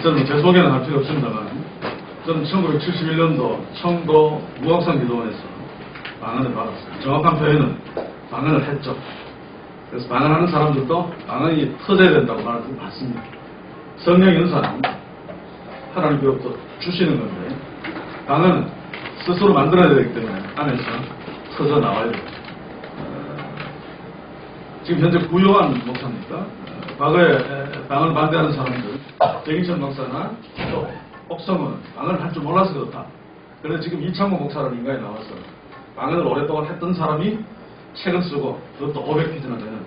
저는 제 소개는 할 필요 없습니다만, 저는 1971년도 청도 무학산 기도원에서 방언을 받았어요. 정확한 표현은 방언을 했죠. 그래서 방언하는 사람들도 방언이 터져야 된다고 말을 듣고 봤습니다. 성령 연사는 하나님께로부터 주시는 건데, 방언은 스스로 만들어야 되기 때문에 안에서 터져 나와야 돼요. 지금 현재 구요한 목사입니까? 과거에 방언을 반대하는 사람들, 정인천 목사나 또 옥성은 방언을 할 줄 몰라서 그렇다. 그래서 지금 이창모 목사라는 인간이 나와서 방언을 오랫동안 했던 사람이 책을 쓰고 그것도 500페이지나 되는,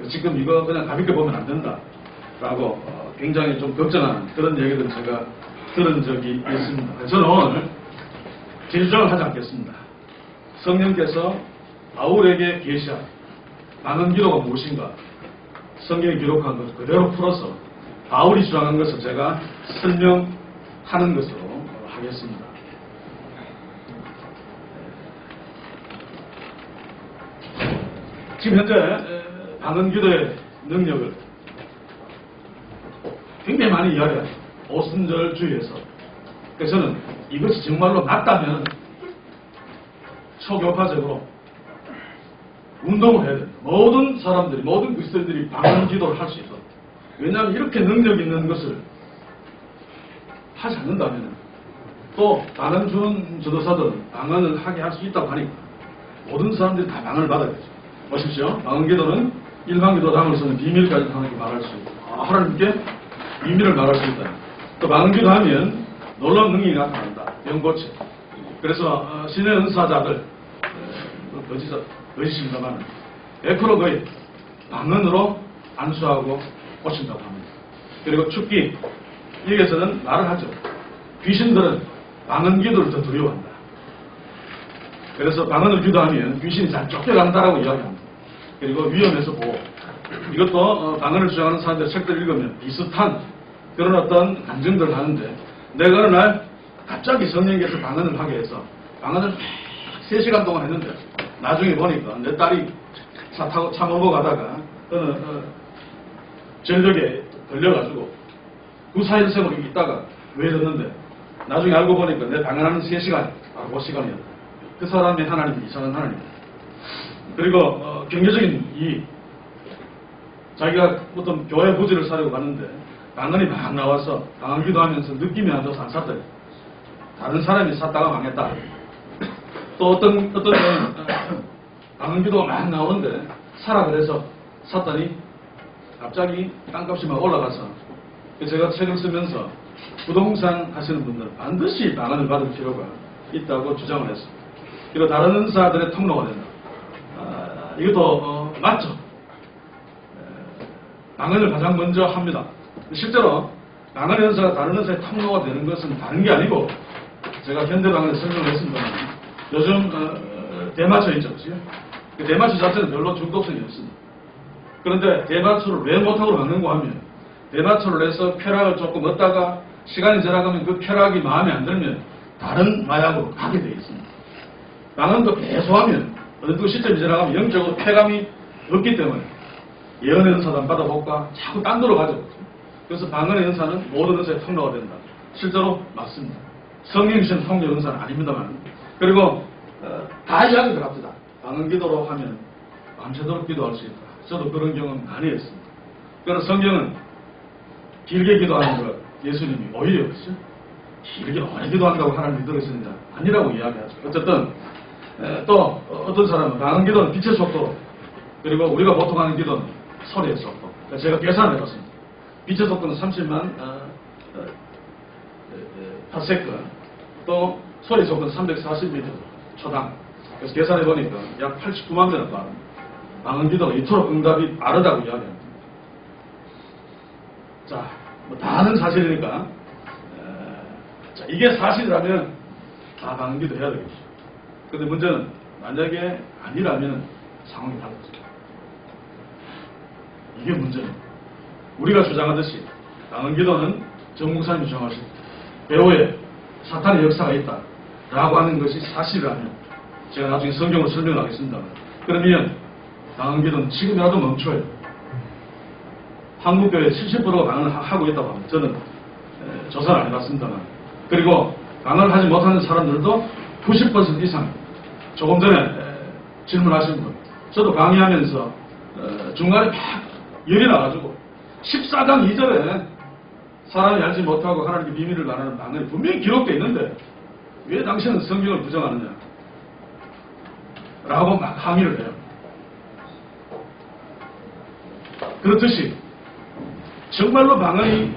지금 이거 그냥 가볍게 보면 안 된다 라고 굉장히 좀 걱정하는 그런 얘기를 제가 들은 적이 있습니다. 저는 오늘 제 주장을 하지 않겠습니다. 성령께서 바울에게 계시한 방언 기도가 무엇인가 성경에 기록한 것 그대로 풀어서 바울이 주장한 것을 제가 설명하는 것으로 하겠습니다. 지금 현재 방언 기도의 능력을 굉장히 많이 이야기하죠. 오순절주의에서. 그래서 저는 이것이 정말로 맞다면 초교파적으로 운동을 해야 됩니다. 모든 사람들이, 모든 그리스도인들이 방언 기도를 할 수 있어. 왜냐하면 이렇게 능력 있는 것을 하지 않는다면 또 다른 전도사들은 방언을 하게 할 수 있다고 하니까 모든 사람들이 다 방언을 받아야죠. 보십시오. 방언 기도는 일반 기도 담으로서는 비밀까지 하나님께 말할 수 있고, 하나님께 비밀을 말할 수 있다. 또 방언 기도하면 놀라운 능력이 나타난다. 영고치. 그래서 신의 은사자들, 거짓입니다만 100% 거의 방언으로 안수하고 고친다고 합니다. 그리고 축기, 여기에서는 말을 하죠. 귀신들은 방언 기도를 더 두려워한다. 그래서 방언을 기도하면 귀신이 잘 쫓겨간다라고 이야기합니다. 그리고 위험해서 보호. 이것도 방언을 주장하는 사람들 책들 읽으면 비슷한 그런 어떤 감정들을 하는데, 내가 어느 날 갑자기 성령께서 방언을 하게 해서 방언을 3시간 동안 했는데 나중에 보니까 내 딸이 차 타고 차 몰고 가다가 어느 전력에 걸려가지고 구사일생으로 있다가 왜 이러는데 나중에 알고 보니까 내 방언하는 3시간, 5시간이었다. 그 사람이 하나님, 이상한 하나님이다. 그리고 경제적인 이익, 자기가 어떤 교회 부지를 사려고 가는데 방언이 막 나와서 방언 기도하면서 느낌이 안 좋아서 안 샀더니 다른 사람이 샀다가 망했다. 또 어떤 방언 기도가 막 나오는데 사라 그래서 샀더니 갑자기 땅값이 막 올라가서, 제가 책을 쓰면서 부동산 하시는 분들은 반드시 방언을 받을 필요가 있다고 주장을 했습니다. 그리고 다른 은사들의 통로가 된다. 이것도 맞죠. 방언을 가장 먼저 합니다. 실제로 방언 은사가 다른 은사의 통로가 되는 것은 다른 게 아니고, 제가 현대방언을 설명했습니다만 요즘 대마초 있죠. 그 대마초 자체는 별로 중독성이 없습니다. 그런데 대마초를 왜 못하고 막는고 하면, 대마초를 내서 쾌락을 조금 얻다가 시간이 지나가면 그 쾌락이 마음에 안 들면 다른 마약으로 가게 되어 있습니다. 방언도 계속하면 어느 시점이 지나가면 영적으로 쾌감이 없기 때문에 예언의 은사도 안 받아볼까 자꾸 딴 데로 가죠. 그래서 방언의 은사는 모든 은사의 통로가 된다. 실제로 맞습니다. 성령 주신 통로 은사는 아닙니다만. 그리고 다 이야기를 합니다. 방언 기도로 하면 밤새도록 기도할 수 있다. 저도 그런 경험 많이 했습니다. 그래서 성경은 길게 기도하는 것 예수님이 오히려 그렇죠? 길게 오래 기도한다고 하나님이 들으시느냐? 아니라고 이야기하죠. 어쨌든 또 어떤 사람은 방언 기도는 빛의 속도, 그리고 우리가 보통 하는 기도는 소리의 속도. 제가 계산을 해봤습니다. 빛의 속도는 30만 파세크, 또 소리 속도는 340m 초당. 그래서 계산해 보니까 약 89만 배나 빠릅니다. 방언 기도가 이토록 응답이 빠르다고 이야기합니다. 자, 뭐 다 아는 사실이니까, 자, 이게 사실이라면 다 방언 기도 해야 되겠죠. 근데 문제는 만약에 아니라면 상황이 다르죠. 이게 문제입니다. 우리가 주장하듯이 방언 기도는 정 목사님이 주장하신 배후에 사탄의 역사가 있다 라고 하는 것이 사실이라면, 제가 나중에 성경으로 설명하겠습니다만, 그러면 방언 기도는 지금이라도 멈춰요. 한국교회 70%가 방언을 하고 있다고 합니다. 저는 조사를 안 해봤습니다만. 그리고 방언을 하지 못하는 사람들도 90% 이상 조금 전에 질문하신 분, 저도 강의하면서 중간에 막 열이 나가지고 14장 2절에 사람이 알지 못하고 하나님께 비밀을 말하는 방언이 분명히 기록되어 있는데 왜 당신은 성경을 부정하느냐 라고 막 항의를 해요. 그렇듯이 정말로 방언이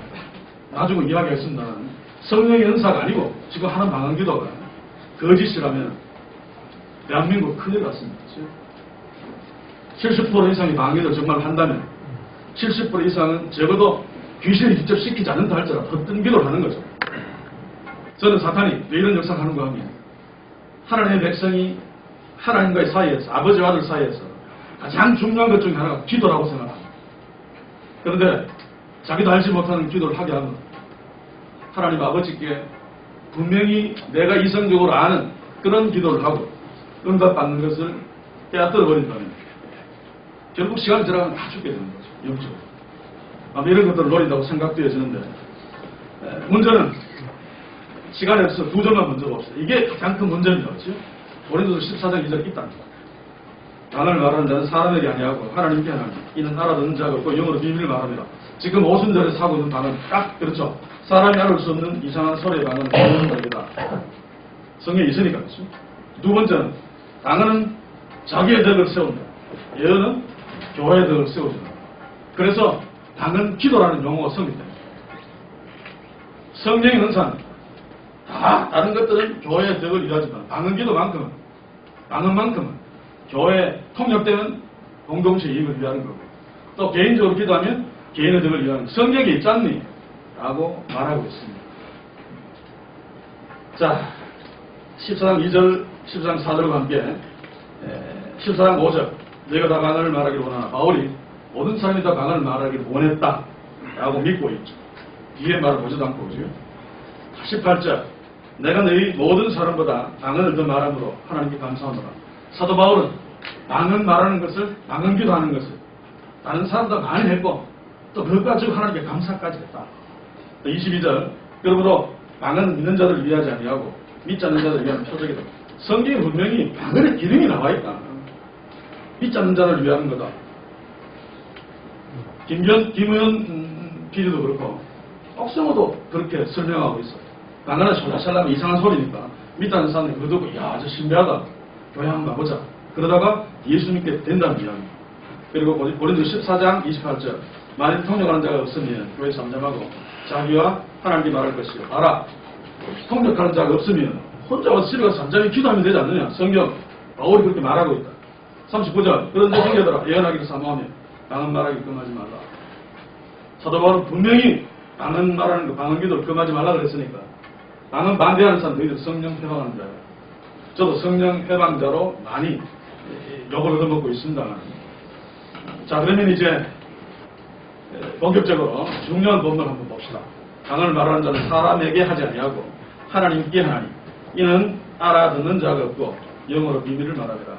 나중에 이야기했습니다만 성령의 은사가 아니고 지금 하는 방언 기도가 거짓이라면 대한민국 큰일 났습니다. 70% 이상의 방언 기도를 정말 한다면 70% 이상은 적어도 귀신이 직접 시키지 않는다 할지라도 헛된 기도를 하는 거죠. 저는 사탄이 왜 이런 역사를 하는가 하면 하나님의 백성이 하나님과의 사이에서 아버지와 아들 사이에서 가장 중요한 것 중에 하나가 기도라고 생각합니다. 그런데 자기도 알지 못하는 기도를 하게 하면 하나님 아버지께 분명히 내가 이성적으로 아는 그런 기도를 하고 응답받는 것을 빼앗들어 버린다면 결국 시간이 지나가면 다 죽게 되는 거죠. 영적으로. 아마 이런 것들을 노린다고 생각되어지는데 문제는 시간이 없어서 두 점만 먼저 봅시다. 이게 가장 큰 문제입니다. 그렇죠? 고린도서 14장 2절에 있다. 방언을 말하는 자는 사람에게 아니하고 하나님께 하나니 이는 알아듣는 자가 없고 영어로 비밀을 말합니다. 지금 오순절에 하고 있는 방언은 딱 그렇죠. 사람이 알을 수 없는 이상한 소리의 방언은 모르는 것이다. 성경에 있으니까 그렇죠. 두 번째는 방언은 자기의 덕을 세운다. 예언은 교회의 덕을 세워준다. 그래서 방언 기도라는 용어가 성립됩니다. 성령의 은사는 다 다른 것들은 교회의 덕을 이루어지만 방언 기도만큼은 방언만큼은 교회 통역되는 공동체 이익을 위하는 거고 또 개인적으로 기도하면 개인의 덕을 위하는 성경에 있지 않니? 라고 말하고 있습니다. 자, 14장 2절, 14장 4절과 함께 14장 5절 내가 다 방언을 말하기를 원하나 바울이 모든 사람이 다 방언을 말하기를 원했다 라고 믿고 있죠. 뒤에 말을 보지도 않고 오죠. 18절 내가 너희 모든 사람보다 방언을 더 말함으로 하나님께 감사하노라. 사도 바울은 방언 말하는 것을 방언 기도하는 것을 다른 사람보다 많이 했고 또 그것 가지고 하나님께 감사까지 했다. 22절 그러므로 방언은 믿는 자들을 위하지 아니하고 믿지 않는 자들을 위한 표적이다. 성경에 분명히 방언의 기능이 나와 있다. 믿지 않는 자를 위하는 거다. 김의원 PD도 그렇고 옥성호도 그렇게 설명하고 있어. 방언은 샬라샬라 이상한 소리니까 믿다는 사람이 그거 듣고 야, 저 신비하다. 교회 한번 가보자. 그러다가 예수 믿게 된다는 이야기입니다. 그리고 고린도서 14장 28절 만일 통역하는 자가 없으면 교회 잠잠하고 자기와 하나님께 말할 것이요. 알아. 통역하는 자가 없으면 혼자 와서 집에 가서 잠잠히 기도하면 되지 않느냐. 성경 바울이 그렇게 말하고 있다. 39절 그런데 형제들아 예언하기를 사모하며 방언 말하기 금하지 말라. 사도 바울은 분명히 방언 말하는 거 방언 기도를 금하지 말라 그랬으니까 방언 반대하는 사람 너희들 성령 해방하는 자야. 저도 성령 해방자로 많이 욕을 얻어먹고 있습니다. 자, 그러면 이제 본격적으로 중요한 본문을 한번 봅시다. 방언을 말하는 자는 사람에게 하지 아니하고 하나님께 하나니 이는 알아듣는 자가 없고 영어로 비밀을 말하리라.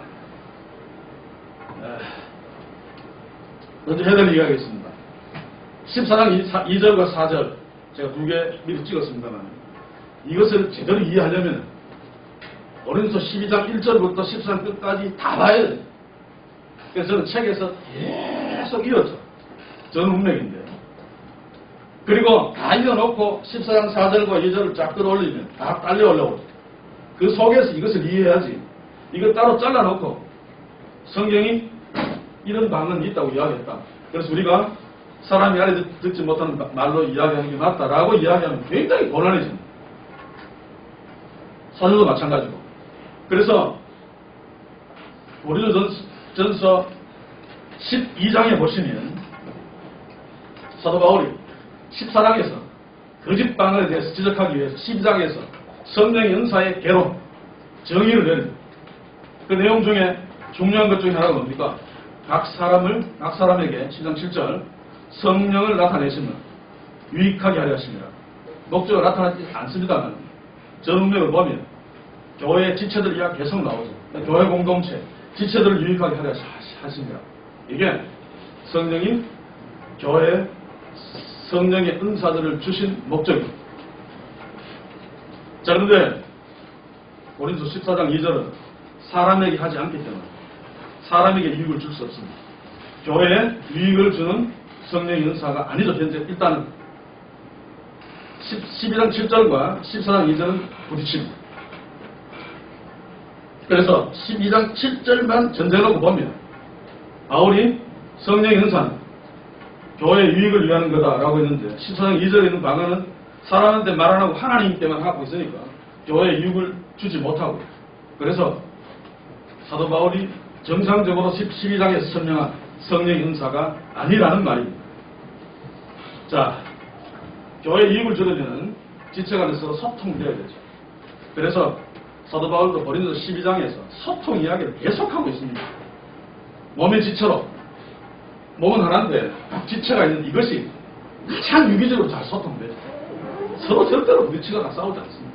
먼저 해설 이야기하겠습니다. 14장 2절과 4절 제가 두 개 미리 찍었습니다만 이것을 제대로 이해하려면 고린도서 12장 1절부터 14장 끝까지 다 봐야 돼요. 그래서 저는 책에서 계속 이었죠. 저는 운명인데. 그리고 다 이어놓고 14장 4절과 2절을 쫙 끌어올리면 다 딸려 올라오죠. 그 속에서 이것을 이해해야지. 이거 따로 잘라놓고 성경이 이런 방언이 있다고 이야기했다. 그래서 우리가 사람이 알아듣지 못하는 말로 이야기하는 게 맞다라고 이야기하면 굉장히 곤란해집니다. 사도도 마찬가지고. 그래서 고린도전서 12장에 보시면 사도 바울이 14장에서 거짓 방언에 대해서 지적하기 위해서 12장에서 성령의 은사의 개론, 정의를 내립니다. 그 내용 중에 중요한 것 중에 하나가 뭡니까? 각 사람에게 10장 7절 성령을 나타내시면 유익하게 하려 하십니다. 목적을 나타나지 않습니다만 전문맥을 보면 교회 지체들 이야기 계속 나오죠. 교회 공동체 지체들을 유익하게 하려 하십니다. 이게 성령이 교회에 성령의 은사들을 주신 목적입니다. 자, 그런데 고린도서 14장 2절은 사람에게 하지 않기 때문에 사람에게 유익을 줄 수 없습니다. 교회에 유익을 주는 성령의 은사가 아니죠. 현재 일단은 12장 7절과 14장 2절은 부딪힙니다. 그래서 12장 7절만 전제놓고 보면 바울이 성령의 은사는 교회의 유익을 위하는 거다라고 했는데 14장 2절에 있는 방언은 사람한테 말 안 하고 하나님께만 하고 있으니까 교회에 유익을 주지 못하고, 그래서 사도 바울이 정상적으로 12장에서 설명한 성령의 은사가 아니라는 말입니다. 자, 교회에 유익을 주려면 지체 간에 서로 소통되어야 되죠. 그래서 사도 바울도 고린도서 12장에서 소통 이야기를 계속하고 있습니다. 몸의 지체로, 몸은 하나인데 지체가 있는 이것이 가장 유기적으로 잘 소통되죠. 서로 절대로 부딪히거나 싸우지 않습니다.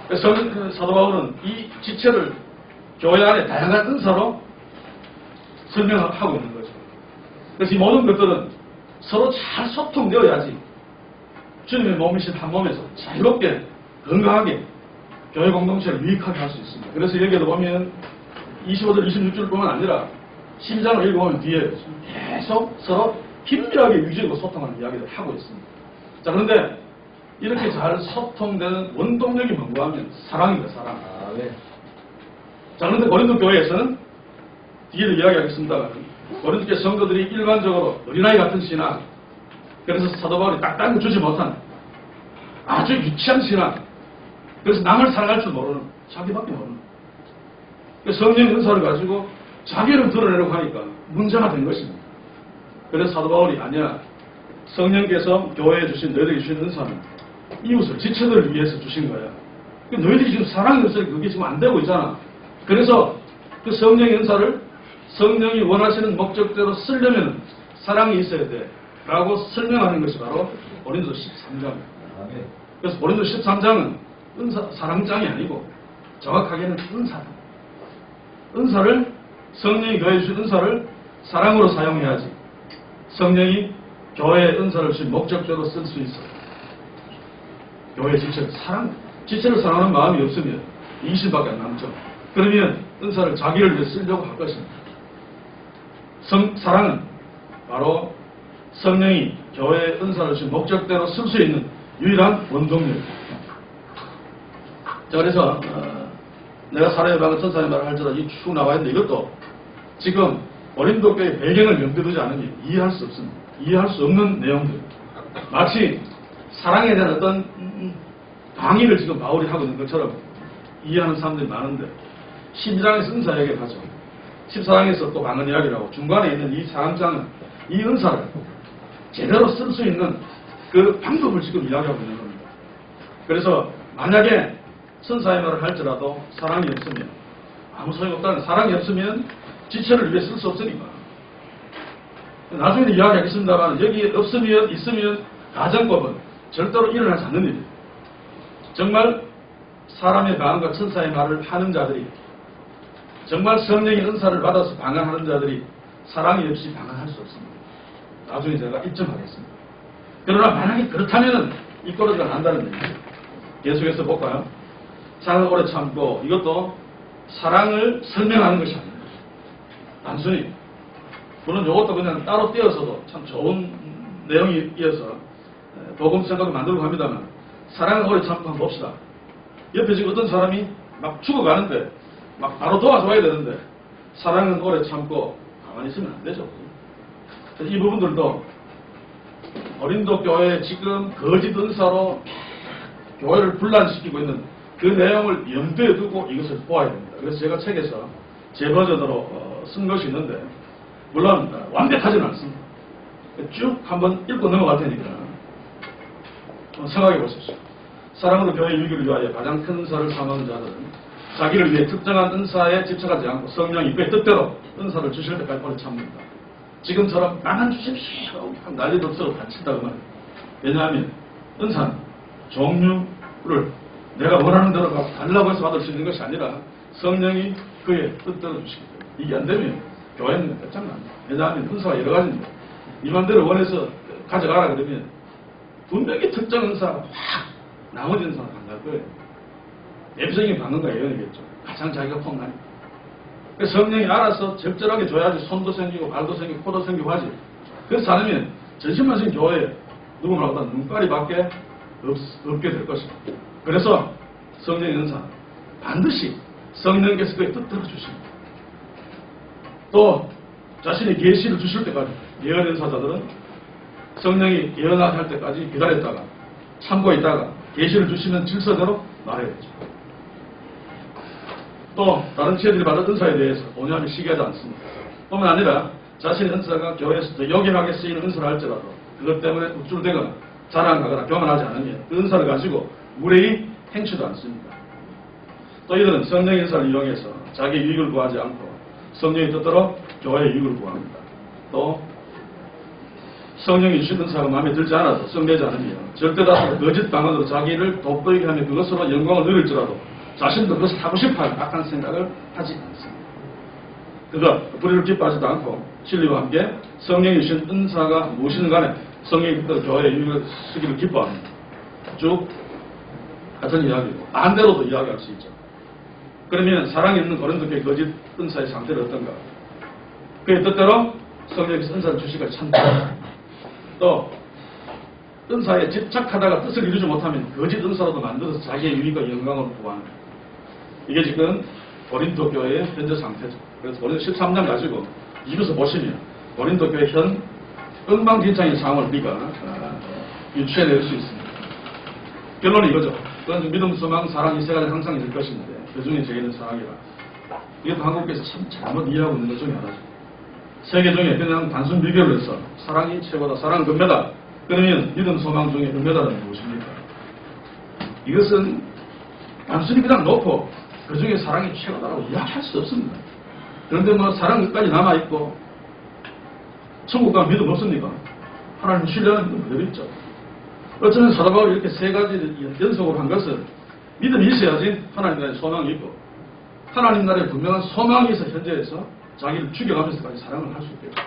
그래서 사도 바울은 이 지체를 교회 안에 다양한 은사로 설명하고 있는 거죠. 그래서 이 모든 것들은 서로 잘 소통되어야지 주님의 몸이신 한 몸에서 자유롭게 건강하게 교회 공동체를 유익하게 할 수 있습니다. 그래서 여기에도 보면 25절 26절뿐만 아니라 12장을 읽어보면 뒤에 계속 서로 긴밀하게 유지하고 소통하는 이야기를 하고 있습니다. 자, 그런데 이렇게 잘 소통되는 원동력이 뭔가 하면 사랑입니다. 사랑. 네. 자, 그런데 고린도 교회에서는 뒤에도 이야기하겠습니다. 고린도 교회 성도들이 일반적으로 어린아이 같은 신앙, 그래서 사도 바울이 딱딱 주지 못한 아주 유치한 신앙, 그래서 남을 사랑할 줄 모르는, 자기밖에 모르는, 성령의 은사를 가지고 자기를 드러내려고 하니까 문제가 된 것입니다. 그래서 사도 바울이 아니야, 성령께서 교회에 주신, 너희들에게 주신 은사는 이웃을, 지체들을 위해서 주신 거야. 너희들이 지금 사랑의 은사를 그게 지금 안 되고 있잖아. 그래서 그 성령의 은사를 성령이 원하시는 목적대로 쓰려면 사랑이 있어야 돼 라고 설명하는 것이 바로 고린도서 13장입니다. 그래서 고린도서 13장은 사랑장이 아니고 정확하게는 은사다. 은사를, 성령이 교회에 주신 은사를 사랑으로 사용해야지 성령이 교회의 은사를 주신 목적대로 쓸 수 있어. 교회의 지체를 사랑하는 마음이 없으면 이신밖에 안 남죠. 그러면 은사를 자기를 위해 쓰려고 할 것입니다. 사랑은 바로 성령이 교회의 은사를 주신 목적대로 쓸 수 있는 유일한 원동력입니다. 자, 그래서 내가 사람의 방을 천사의 말을 할지라 쭉 나와 있는데 이것도 지금 고린도 교회의 배경을 염두두지 않으면 이해할 수 없습니다. 이해할 수 없는 내용들. 마치 사랑에 대한 어떤 강의를 지금 바울이 하고 있는 것처럼 이해하는 사람들이 많은데 12장에서 은사 이야기를 하죠. 14장에서 또 방언 이야기를 하고 중간에 있는 이 4장은 이 은사를 제대로 쓸 수 있는 그 방법을 지금 이야기하고 있는 겁니다. 그래서 만약에 선사의 말을 할지라도 사랑이 없으면 아무 소용없다는, 사랑이 없으면 지체를 위해 쓸 수 없으니까. 나중에는 이야기하겠습니다만 여기에 없으면 있으면 가정법은 절대로 일어나지 않는 일입니다. 정말 사람의 방언과 천사의 말을 하는 자들이, 정말 성령의 은사를 받아서 방언하는 자들이 사랑이 없이 방언할 수 없습니다. 나중에 제가 입증하겠습니다. 그러나 만약에 그렇다면 이꼬르지가 난다는 얘기죠. 계속해서 볼까요? 사랑을 오래 참고, 이것도 사랑을 설명하는 것이 아닙니다. 단순히, 물론 이것도 그냥 따로 떼어서도 참 좋은 내용이 이어서 복음 생각을 만들고 합니다만, 사랑을 오래 참고 한번 봅시다. 옆에 지금 어떤 사람이 막 죽어가는데 막 바로 도와줘야 되는데 사랑은 오래 참고 가만히 있으면 안 되죠. 이 부분들도 고린도 교회에 지금 거짓 은사로 교회를 분란시키고 있는 그 내용을 염두에 두고 이것을 보아야 됩니다. 그래서 제가 책에서 제 버전으로 쓴 것이 있는데, 물론 완벽하지는 않습니다. 쭉 한번 읽고 넘어갈 테니까 생각해 보십시오. 사랑으로 교회 유익을 위하여 가장 큰 은사를 사모하는 자들은 자기를 위해 특정한 은사에 집착하지 않고 성령이 그의 뜻대로 은사를 주실 때까지 오래 참는다. 지금처럼 나만 주십시오 난리도 없어도 다친다고 말이에요. 왜냐하면 은사는 종류를 내가 원하는 대로 달라고 해서 받을 수 있는 것이 아니라 성령이 그의 뜻대로 주시기 때문에 이게 안 되면 교회는 끝장납니다. 왜냐하면 은사가 여러 가지입니다. 이 맘대로 원해서 가져가라 그러면 분명히 특정 은사가 확 나머지 은사가 안 갈 거예요. 대표적인 방언과 예언이겠죠. 가장 자기가 폼나니까. 그래서 성령이 알아서 적절하게 줘야지 손도 생기고 발도 생기고 코도 생기고 하지. 그래서 않으면 전신만 신 교회에 누구나 눈가리밖에 없게 될 것이다. 그래서 성령의 은사 반드시 성령께서 그의 뜻대로 주십니다. 또 자신의 계시를 주실 때까지 예언 은사자들은 성령이 예언하게 할 때까지 기다렸다가 참고했다가 계시를 주시는 질서대로 말해야죠. 또 다른 지혜들이 받은 은사에 대해서 온유하게 시기하지 않습니다. 뿐만 아니라 자신의 은사가 교회에서 더 요긴하게 쓰이는 은사를 할지라도 그것 때문에 우쭐대거나 자랑하거나 교만하지 않으면 그 은사를 가지고 무례히 행치도 않습니다. 또 이들은 성령의 은사를 이용해서 자기 유익을 구하지 않고 성령의 뜻대로 교회의 유익을 구합니다. 또 성령이 주신 은사가 마음에 들지 않아서 성내지 않으며 절대다수 거짓 방언으로 자기를 돋보이게 하며 그것으로 영광을 누릴지라도 자신도 그것을 하고 싶어하는 악한 생각을 하지 않습니다. 그가 불의를 기뻐하지도 않고 진리와 함께 성령이 주신 은사가 무엇이든 간에 성령이 뜻대로 교회의 유익을 쓰기를 기뻐합니다. 쭉 같은 이야기고 반대로도 이야기할 수 있죠. 그러면 사랑이 있는 고린도 교회 거짓 은사의 상태는 어떤가? 그의 뜻대로 성령께서 은사를 주시기를 찬양합니다. 또 은사에 집착하다가 뜻을 이루지 못하면 거짓 은사로도 만들어서 자기의 유익과 영광을 구합니다. 이게 지금 고린도 교회의 현재 상태죠. 그래서 고린도 13장 가지고 이것을 보시면 고린도 교회 현 엉망진창의 상황을 우리가 유추해낼 수 있습니다. 결론은 이거죠. 그건 믿음, 소망, 사랑 이 세 가지 항상 있을 것인데 그 중에 제게는 사랑이라. 이것도 한국에서 참 잘못 이해하고 있는 것 중에 하나죠. 세계 중에 그냥 단순 비교를 해서 사랑이 최고다, 사랑은 금메달. 그러면 믿음, 소망 중에 금메달은 무엇입니까? 이것은 단순히 그냥 놓고 그 중에 사랑이 최고다라고 이야기할 수 없습니다. 그런데 뭐 사랑 끝까지 남아있고 천국 가면 믿음 없습니까? 하나님 신뢰하는 믿음 그대로 있죠. 어쩌면 사도 바울이 이렇게 세 가지 연속으로 한 것은 믿음이 있어야지 하나님 나라에 소망이 있고 하나님 나라에 분명한 소망이 있어 현재에서 자기를 죽여가면서까지 사랑을 할 수 있겠죠.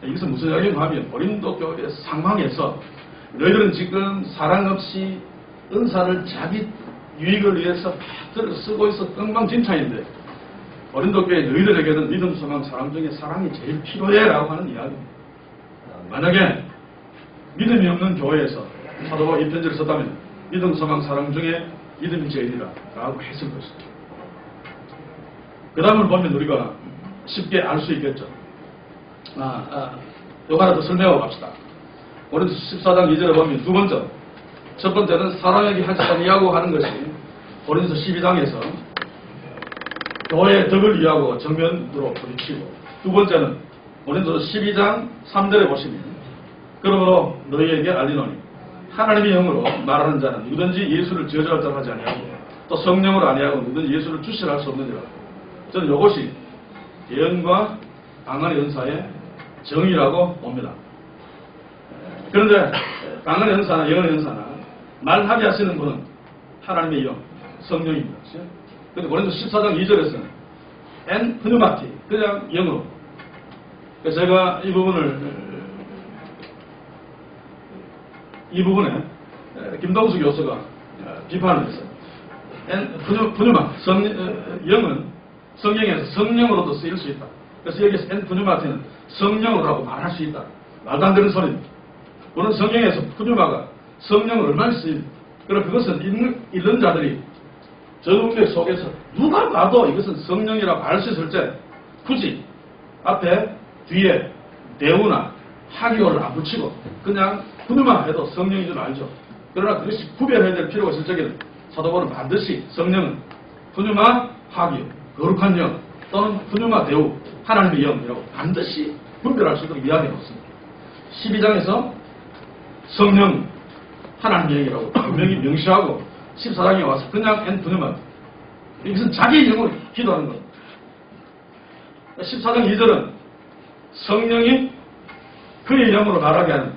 이것은 무슨 이야기인가 하면 고린도 교회 상황에서 너희들은 지금 사랑 없이 은사를 자기 유익을 위해서 막 쓰고 있어 엉망진창인데 고린도 교회 너희들에게는 믿음, 소망, 사랑 중에 사랑이 제일 필요해라고 하는 이야기입니다. 만약에 믿음이 없는 교회에서 사도 바울이 이 편지를 썼다면 믿음, 소망, 사랑 중에 믿음이 제일이라 라고 했을 것이다. 그 다음을 보면 우리가 쉽게 알 수 있겠죠. 요거 하나 더 설명하고 갑시다. 고린도 14장 2절에 보면 두 번째, 첫 번째는 사랑에게 하지 아니하고 하는 것이 고린도 12장에서 교회의 덕을 위하고 정면으로 부딪히고, 두 번째는 고린도 12장 3절에 보시면 그러므로 너희에게 알리노니 하나님의 영으로 말하는 자는 누구든지 예수를 저주할 자를 하지 아니하고 또 성령으로 아니하고 누구든지 예수를 주시할 수 없느니라. 저는 이것이 예언과 방언의 은사의 정의라고 봅니다. 그런데 방언의 은사나 예언의 은사나 말하게 하시는 분은 하나님의 영, 성령입니다. 그런데 고린도 14장 2절에서는 엔 프누마티, 그냥 영으로. 그래서 제가 이 부분에 김동수 교수가 비판을 했어요. 엔 프누마, 영은 성경에서 성령으로도 쓰일 수 있다. 그래서 여기서 엔 푸뉴마티는 성령으로라고 말할 수 있다. 말도 안 되는 소리입니다. 물론 성경에서 푸뉴마가 성령을 얼마나 쓰입니다. 그럼 그것은 읽는 자들이 저문맥 속에서 누가 봐도 이것은 성령이라고 알 수 있을 때 굳이 앞에 뒤에 대우나 하기어를 안 붙이고 그냥 푸뉴마 해도 성령인 줄 알죠. 그러나 그것이 구별해야 될 필요가 있을 적에는 사도 바울은 반드시 성령은 푸뉴마 하기어, 거룩한 영 또는 푸뉴마 대우, 하나님의 영이라고 반드시 분별할 수 있도록 이야기해 놓습니다. 12장에서 성령 하나님의 영이라고 분명히 명시하고 14장에 와서 그냥 엔 푸뉴마, 이것은 자기의 영으로 기도하는 겁니다. 14장 2절은 성령이 그의 영으로 말하게 하는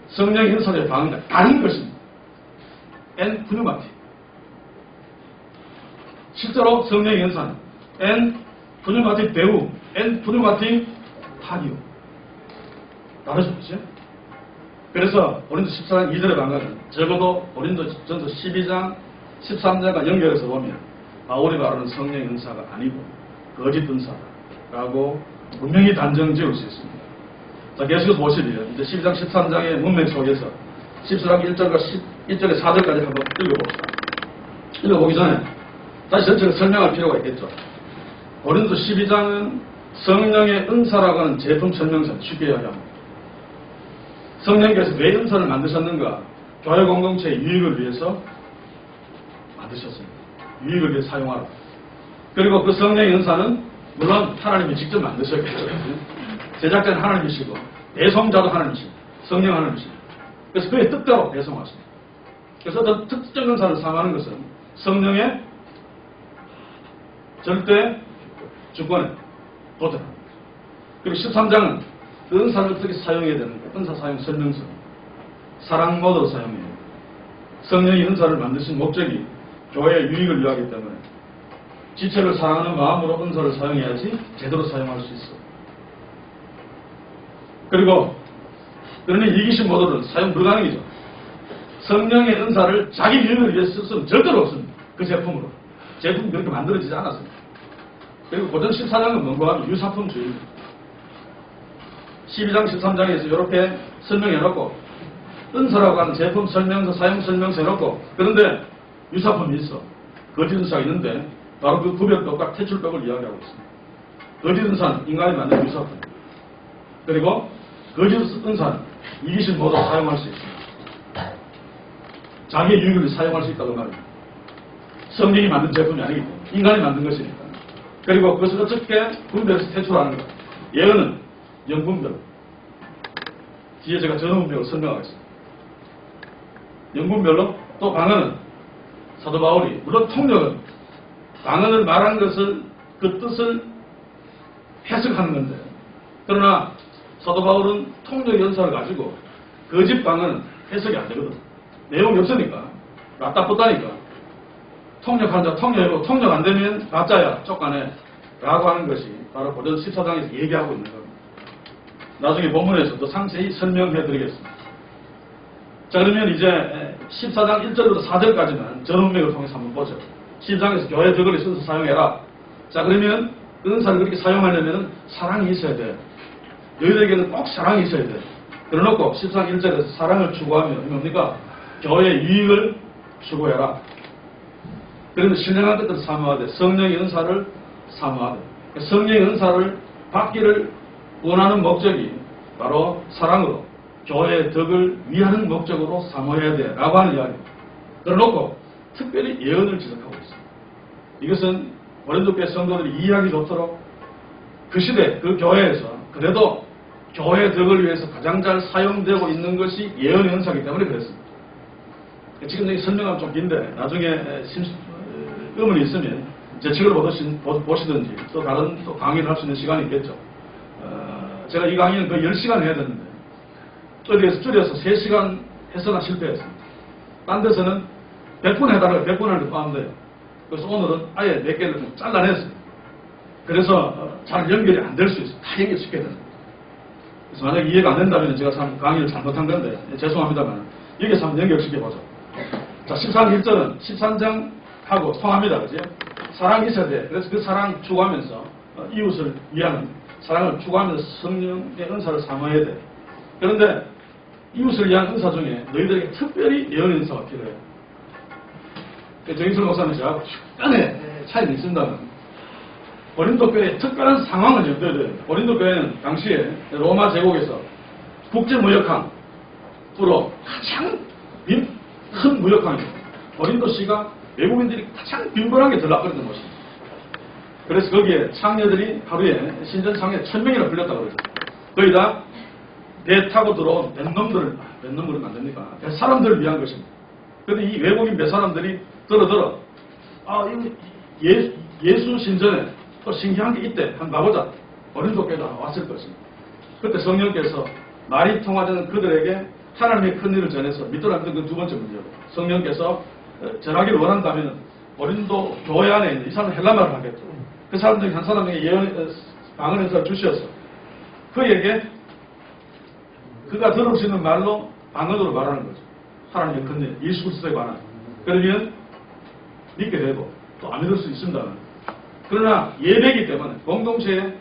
성령의 은사의 방언과 다른 것입니다. 엔 푸뉴마티. 실제로 성령의 은사는 엔 푸뉴마티 배우, 엔 푸뉴마티 하기요. 다르죠, 그렇죠? 그래서 고린도 14장 2절에 방금 적어도 고린도 전서 12장 13장과 연결해서 보면 바울이 말하는 성령의 은사가 아니고 거짓 은사라고 분명히 단정 지을 수 있습니다. 자, 계속해서 보시면 이제 12장 13장의 문맥 속에서 14장 1절과 1절에 4절까지 한번 읽어봅시다. 읽어보기 전에 다시 전체를 설명할 필요가 있겠죠. 고린도 12장은 성령의 은사라고 하는 제품 설명서 쉽게 이야기합니다. 성령께서 왜 은사를 만드셨는가? 교회 공동체의 유익을 위해서 만드셨습니다. 유익을 위해서 사용하라. 그리고 그 성령의 은사는 물론 하나님이 직접 만드셨겠죠. 제작자는 하나님이시고 배송자도 하나님이시고 성령 하나님이시고 그래서 그의 뜻대로 배송하십니다. 그래서 어떤 특정 은사를 사용하는 것은 성령의 절대 주권에 도전합니다. 그리고 13장은 그 은사를 어떻게 사용해야 되는가? 은사 사용 설명서. 사랑 모드로 사용해야 됩니다. 성령이 은사를 만드신 목적이 교회의 유익을 위하기 때문에 지체를 사랑하는 마음으로 은사를 사용해야지 제대로 사용할 수 있어. 그리고 그러니 이기심 모드는 사용 불가능이죠. 성령의 은사를 자기 유익을 위해서 쓸 수는 절대로 없습니다. 그 제품으로. 제품이 그렇게 만들어지지 않았습니다. 그리고 고전 14장은 뭔가 하면 유사품주의입니다. 12장 13장에서 이렇게 설명해놓고 은사라고 하는 제품 설명서, 사용 설명서 해놓고 그런데 유사품이 있어. 거짓 은사가 있는데 바로 그 구별법과 퇴출법을 이야기하고 있습니다. 거짓 은사는 인간이 만든 유사품. 그리고 거짓 은사는 이기심 모두 사용할 수 있습니다. 자기의 유익을 위해 사용할 수 있다고 말입니다. 성령이 만든 제품이 아니기 때문에 인간이 만든 것이니까. 그리고 그것을 어떻게 분별해서 퇴출하는 것. 예언은 영분별. 뒤에 제가 전원분별로 설명하겠습니다. 영분별로 또 방언은 사도 바울이 물론 통역은 방언을 말한 것을 그 뜻을 해석하는 건데 그러나 사도 바울은 통역 연사를 가지고 거짓 방언은 해석이 안 되거든. 내용이 없으니까 맞다붙다니까 통역한 자 통역이고 통역 안 되면 가짜야 쪽가네 라고 하는 것이 바로 고전 14장에서 얘기하고 있는 겁니다. 나중에 본문에서도 상세히 설명해 드리겠습니다. 자, 그러면 이제 14장 1절부터 4절까지는 전문맥을 통해서 한번 보죠. 10장에서 교회 덕을 써서 사용해라. 자, 그러면 은사를 그렇게 사용하려면 사랑이 있어야 돼. 너희들에게는 꼭 사랑이 있어야 돼. 그래놓고 14장 1절에서 사랑을 추구하면 뭡니까? 교회의 유익을 추구해라. 그런데 신령한 것들을 사모하되 성령의 은사를 사모하되 성령의 은사를 받기를 원하는 목적이 바로 사랑으로 교회의 덕을 위하는 목적으로 사모해야 돼 라고 하는 이야기입니다. 그래놓고 특별히 예언을 지적하고 있습니다. 이것은 고린도 교회 성도들이 이해하기 좋도록 그 시대 그 교회에서 그래도 교회의 덕을 위해서 가장 잘 사용되고 있는 것이 예언의 은사이기 때문에 그랬습니다. 지금 여기 설명하면 좀 긴데 나중에 의문이 있으면 제 책을 보시든지 또 다른 또 강의를 할 수 있는 시간이 있겠죠. 제가 이 강의는 거의 10시간 해야 되는데 어디에서 줄여서 3시간 해서나 실패했습니다. 딴 데서는 100분 해달라고 100분 하는데 포함돼요. 그래서 오늘은 아예 몇 개를 좀 잘라냈어요. 그래서 잘 연결이 안 될 수 있어요. 다 연결시켜야 됩니다. 그래서 만약에 이해가 안 된다면 제가 강의를 잘못한 건데 죄송합니다만 여기서 한번 연결시켜보죠. 자, 13장 1절은 13장하고 통합니다. 그죠? 사랑이 있어야 돼. 그래서 그 사랑 추구하면서 이웃을 위하는 사랑을 추구하면서 성령의 은사를 사모해야 돼. 그런데 이웃을 위한 은사 중에 너희들에게 특별히 예언 은사가 필요해요. 정인철 목사님 제가 약간의 차이는 있습니다만 고린도 교회의 특별한 상황을 염두에 둬요. 고린도 교회는 당시에 로마 제국에서 국제무역항으로 가장 큰 무역항이에요. 고린도시가 외국인들이 가장 빈번하게 들락거리는 곳입니다. 그래서 거기에 창녀들이 하루에 신전 창녀 1000명이나 불렸다고 그러죠. 거의 다 배 타고 들어온 뱃놈들을 만듭니까? 사람들을 위한 것입니다. 그런데 이 외국인 몇 사람들이 들어 이거 예수 신전에 또 신기한 게 있대. 한번 가보자. 고린도 교회도 왔을 것입니다. 그때 성령께서 말이 통하자는 그들에게 하나님의 큰 일을 전해서 믿더라 믿는 그 두 번째 문제고 성령께서 전하기를 원한다면 고린도 교회 안에 있는 이 사람은 헬라말을 하겠죠. 그 사람 중에 한 사람에게 방언 은사를 주셔서 그에게 그가 들을 수 있는 말로 방언으로 말하는 거죠. 하나님의 큰일, 예수 그리스도에 관한. 그러면 믿게 되고 또 안 믿을 수 있습니다. 그러나 예배이기 때문에 공동체에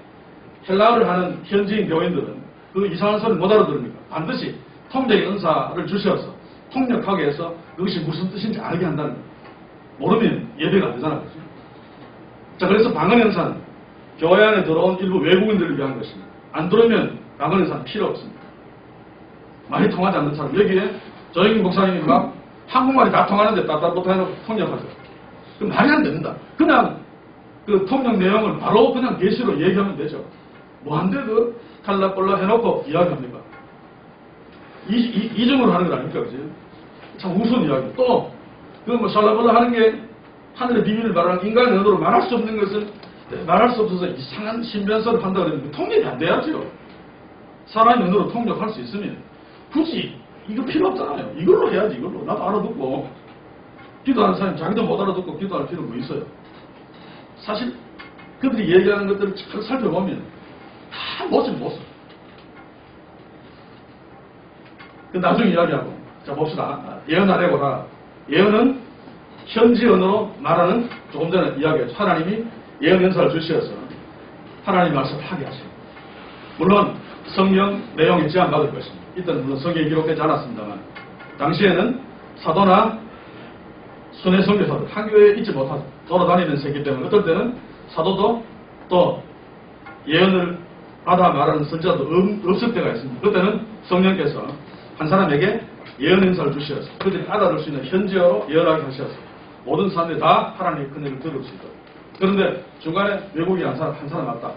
헬라어를 하는 현지인 교인들은 그 이상한 소리를 못 알아들으니까 반드시 통역의 은사를 주셔서 통역하게 해서 그것이 무슨 뜻인지 알게 한다는 거예요. 모르면 예배가 안 되잖아요. 자, 그래서 방언 은사는 교회 안에 들어온 일부 외국인들을 위한 것입니다. 안 들어오면 방언 은사는 필요 없습니다. 말이 통하지 않는 사람, 여기에 조영인 목사님이 막 한국말이 다 통하는데 따따부터 해놓고 통역하죠. 그 말이 안 됩니다. 그냥 그 통역 내용을 바로 그냥 계시로 얘기하면 되죠. 뭐한데 그 탈락볼락 해놓고 이야기합니까? 이중으로 하는 거 아닙니까? 그지? 참 우스운 이야기. 또, 그 뭐 샬라볼락 하는 게 하늘의 비밀을 말하는 인간의 언어로 말할 수 없는 것을 말할 수 없어서 이상한 신변설을 한다 그러면 통역이 안 돼야죠. 사람의 언어로 통역할 수 있으면 굳이 이거 필요 없잖아요. 이걸로 해야지, 이걸로. 나도 알아듣고. 기도하는 사람이 자기도 못 알아듣고 기도할 필요 뭐 있어요. 사실 그들이 얘기하는 것들을 잘 살펴보면 다 모습. 그 나중에 이야기하고. 자, 봅시다. 예언하려고라. 예언은 현지 언어로 말하는, 조금 전에 이야기했죠. 하나님이 예언 연사를 주셔서 하나님 말씀을 하게 하시고. 물론 성경 내용이 제한받을 것입니다. 이때는 물론 성경에 기록되지 않았습니다만 당시에는 사도나 순회 선교사들 한 교회에 있지 못하고 돌아다니면서 했기 때문에 어떨 때는 사도도 또 예언을 받아 말하는 선지자도 없을 때가 있습니다. 그때는 성령께서 한 사람에게 예언 행사를 주셔서 그들이 알아들 수 있는 현지어로 예언하게 하셔서 모든 사람들이 다 하나님의 큰일을 들을 수 있도록. 그런데 중간에 외국인 한 사람 왔다.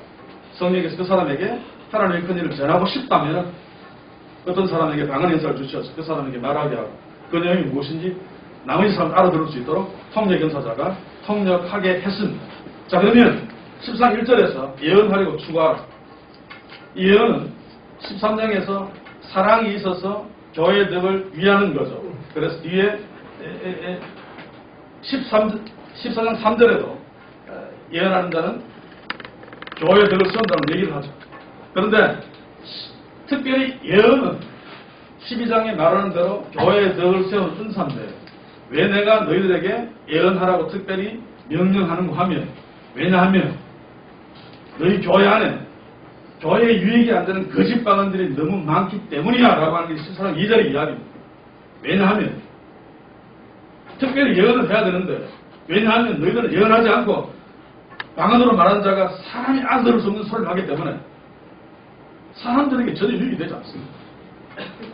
성령께서 그 사람에게 하나님의 큰일을 전하고 싶다면 어떤 사람에게 방언 행사를 주셔서 그 사람에게 말하게 하고 그 내용이 무엇인지 나머지 사람 알아들을 수 있도록 통역 연사자가 통역하게 했습니다. 자, 그러면 13장 1절에서 예언하려고 추가하라. 이 예언은 13장에서 사랑이 있어서 교회의 덕을 위하는 거죠. 그래서 뒤에 14장 3절에도 예언하는 자는 교회의 덕을 세운다는 얘기를 하죠. 그런데 특별히 예언은 12장에 말하는 대로 교회의 덕을 세우는 은사인데 왜 내가 너희들에게 예언하라고 특별히 명령하는가 하면, 왜냐하면 너희 교회 안에 교회에 유익이 안 되는 거짓 방언들이 너무 많기 때문이야 라고 하는 게 14장 2절의 이야기입니다. 왜냐하면 특별히 예언을 해야 되는데, 왜냐하면 너희들은 예언하지 않고 방언으로 말하는 자가 사람이 알아들을 수 없는 소리를 하기 때문에 사람들에게 전혀 유익이 되지 않습니다.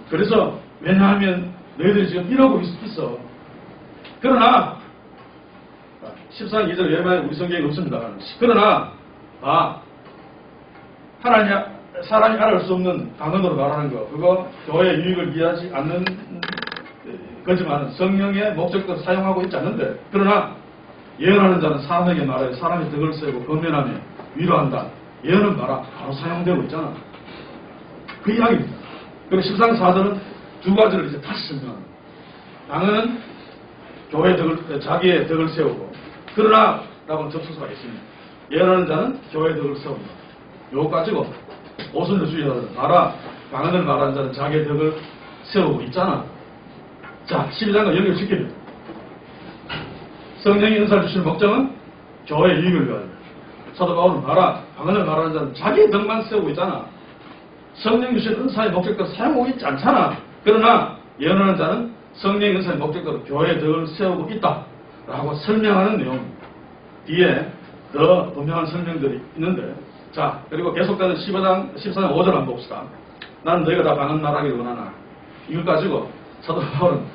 그래서 왜냐하면 너희들이 지금 이러고 있어. 그러나 14장 2절 외에만 우리 성경에 없습니다. 그러나 사람이 알아볼 수 없는 방언으로 말하는 거, 그거 교회의 유익을 위하지 않는 거지만 성령의 목적도 사용하고 있지 않는데, 그러나 예언하는 자는 사람에게 말하여 사람의 덕을 세우고 권면하며 위로한다. 예언은 바로 사용되고 있잖아. 그 이야기입니다. 그리고 14장 4절은 두 가지를 이제 다시 설명합니다. 방언은 교회의 덕을, 자기의 덕을 세우고, 그러나 라고 접수가 있습니다. 예언하는 자는 교회의 덕을 세운다. 요거 가지고 오순절주의자들은 봐라, 방언을 말하는 자는 자기의 덕을 세우고 있잖아. 자, 12장과 연결시키면 성령이 은사를 주시는 목적은 교회의 유익을 위하여. 사도 바울은 봐라, 방언을 말하는 자는 자기의 덕만 세우고 있잖아. 성령 주신 은사의 목적도 사용하고 있지 않잖아. 그러나 예언하는 자는 성령의 은사의 목적대로 교회의 덕을 세우고 있다 라고 설명하는 내용입니다. 뒤에 더 분명한 설명들이 있는데, 자, 그리고 계속되는 14장 5절 한번 봅시다. 나는 너희가 다 방언 말하기를 원하나. 이걸 가지고 사도 바울은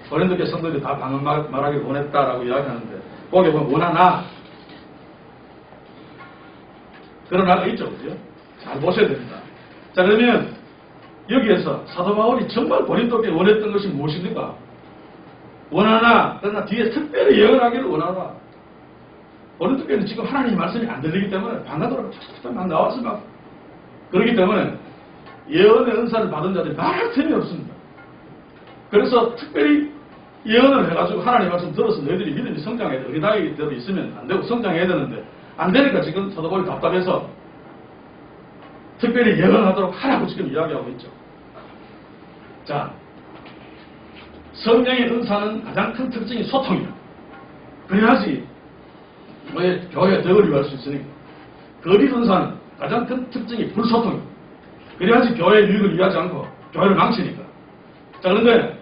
고린도교 성도들이 다 방언 말하기를 원했다라고 이야기하는데, 거기에 보면 원하나, 그러나가 있죠, 그죠? 잘 보셔야 됩니다. 자, 그러면 여기에서 사도 바울이 정말 고린도교에 원했던 것이 무엇입니까? 원하나, 그러나 뒤에 특별히 예언하기를 원하라. 고린도교는 지금 하나님의 말씀이 안 들리기 때문에 방언으로 막 나와서 막 그렇기 때문에 예언의 은사를 받은 자들이 말할 틈이 없습니다. 그래서 특별히 예언을 해가지고 하나님의 말씀 들어서 너희들이 믿음이 성장해야 돼. 어린아이대로 있으면 안 되고 성장해야 되는데 안 되니까 지금 사도 바울이 답답해서 특별히 예언하도록 하라고 지금 이야기하고 있죠. 자, 성령의 은사는 가장 큰 특징이 소통이다. 그래야지 교회가 덕을 이루할 수 있으니까. 거리 은사는 가장 큰 특징이 불소통이다. 그래야지 교회의 유익을 위하지 않고 교회를 망치니까. 자, 그런데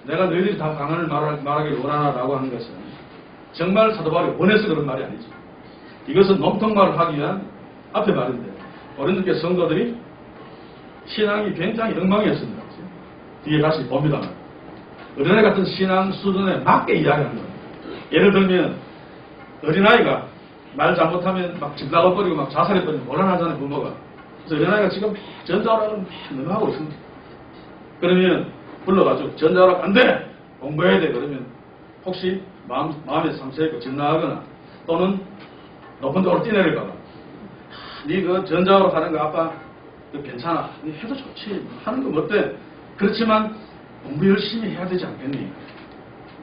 내가 너희들이 다 강한을 말하기를 원하나라고 하는 것은 정말 사도 바울이 원해서 그런 말이 아니지. 이것은 논통말을 하기 위한 앞에 말인데 어른들께 성도들이 신앙이 굉장히 엉망이었습니다. 뒤에 다시 봅니다. 어린아이 같은 신앙 수준에 맞게 이야기하는 거예요. 예를 들면 어린아이가 말 잘못하면 막 집 나가버리고 막 자살해버리면 곤란하잖아요, 부모가. 그래서 어린아이가 지금 전자오락을 너무 하고 있습니다. 그러면 불러가지고 전자오락 안 돼! 공부해야 돼! 그러면 혹시 마음에 상처있고 집 나가거나 또는 높은 쪽으로 뛰내릴까봐 니 그 전자오락 하는 거 아빠 괜찮아. 니 해도 좋지. 하는 거 어때? 그렇지만 공부 열심히 해야 되지 않겠니?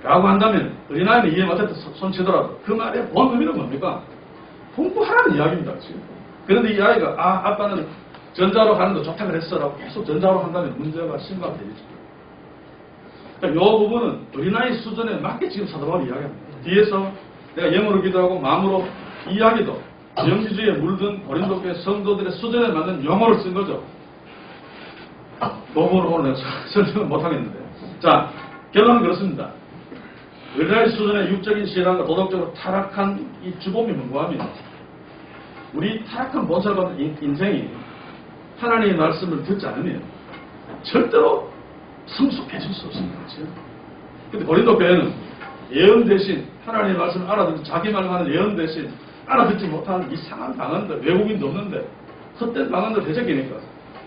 라고 한다면 어린아이는 이해 못해도 손치더라도 그 말의 본 의미는 뭡니까? 공부하라는 이야기입니다. 지금. 그런데 이 아이가 아빠는 전자로 하는 거 좋다 그랬어라고 계속 전자로 한다면 문제가 심각하게 되겠죠. 그러니까 이 부분은 어린아이 수준에 맞게 지금 사도 바울이 이야기합니다. 뒤에서 내가 영어로 기도하고 마음으로 이야기도 영지주의에 물든 고린도 교회 성도들의 수준에 맞는 용어를 쓴 거죠. 너무로 오늘 내가 설명을 못하겠는데. 자, 결론은 그렇습니다. 어린아이 수준의 육적인 신앙과 도덕적으로 타락한 이 주범이 뭐하면 우리 타락한 본살받은 인생이 하나님의 말씀을 듣지 않으면 절대로 성숙해질 수 없습니다. 그런데 고린도 교회는 예언 대신 하나님의 말씀을 알아듣고 자기 말하는 예언 대신 알아듣지 못하는 이상한 방언들, 외국인도 없는데 헛된 방언들 되새기니까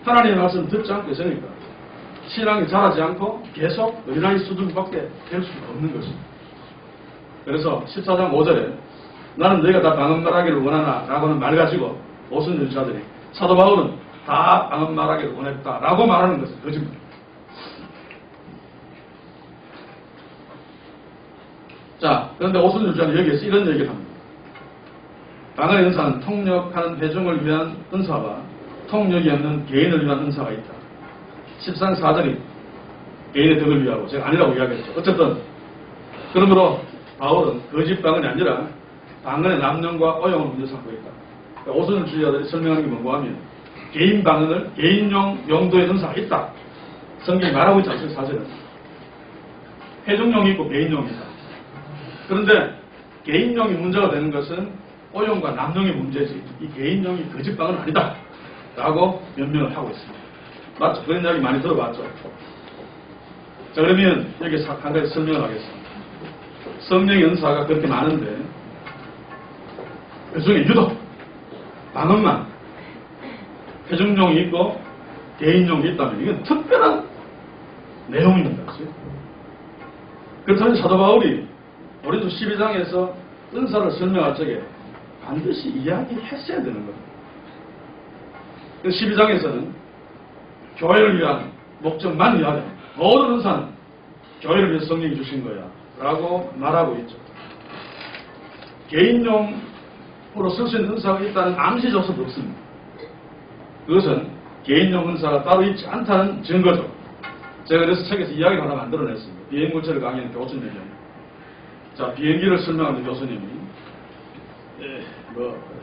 하나님의 말씀을 듣지 않고 있으니까 신앙이 자라지 않고 계속 어린아이 수준밖에 될 수가 없는 것입니다. 그래서 14장 5절에 나는 너희가 다 방언 말하기를 원하나 라고는 말 가지고 오순절 자들이 사도 바울은 다 방언 말하기를 원했다 라고 말하는 것은 거짓말. 자, 그런데 오순절 자는 여기에서 이런 얘기를 합니다. 방언의 은사는 통역하는 회중을 위한 은사와 통역이 없는 개인을 위한 은사가 있다. 14장 4절이 개인의 덕을 위하고 제가 아니라고 이야기했죠. 어쨌든 그러므로 바울은 거짓 방언이 아니라 방언의 남용과 오용을 문제 삼고 있다. 그러니까 오순절주의자들이 설명하는 게 뭔가 하면 개인 방언을 개인용 용도의 은사가 있다. 성경이 말하고 있지 않습니까? 사실은. 회중용이 있고 개인용이 있다. 그런데 개인용이 문제가 되는 것은 오용과 남용이 문제지 이 개인용이 거짓 방언은 아니다. 라고 변명을 하고 있습니다. 맞죠? 그런 이야기 많이 들어봤죠? 자, 그러면 여기 한 가지 설명을 하겠습니다. 성령의 은사가 그렇게 많은데 그 중에 유독 방언만 회중용이 있고 개인용이 있다면 이건 특별한 내용입니다. 그렇죠? 그렇다면 사도 바울이 고린도 12장에서 은사를 설명할 적에 반드시 이야기했어야 되는 겁니다. 12장에서는 교회를 위한 목적만 이야기합니다. 모든 은사는 교회를 위해 성령이 주신 거야 라고 말하고 있죠. 개인용으로 쓸 수 있는 은사가 있다는 암시조서도 없습니다. 그것은 개인용 은사가 따로 있지 않다는 증거죠. 제가 그래서 책에서 이야기를 하나 만들어냈습니다. 비행물체를 강의하는 교수님이에요. 자, 비행기를 설명하는 교수님이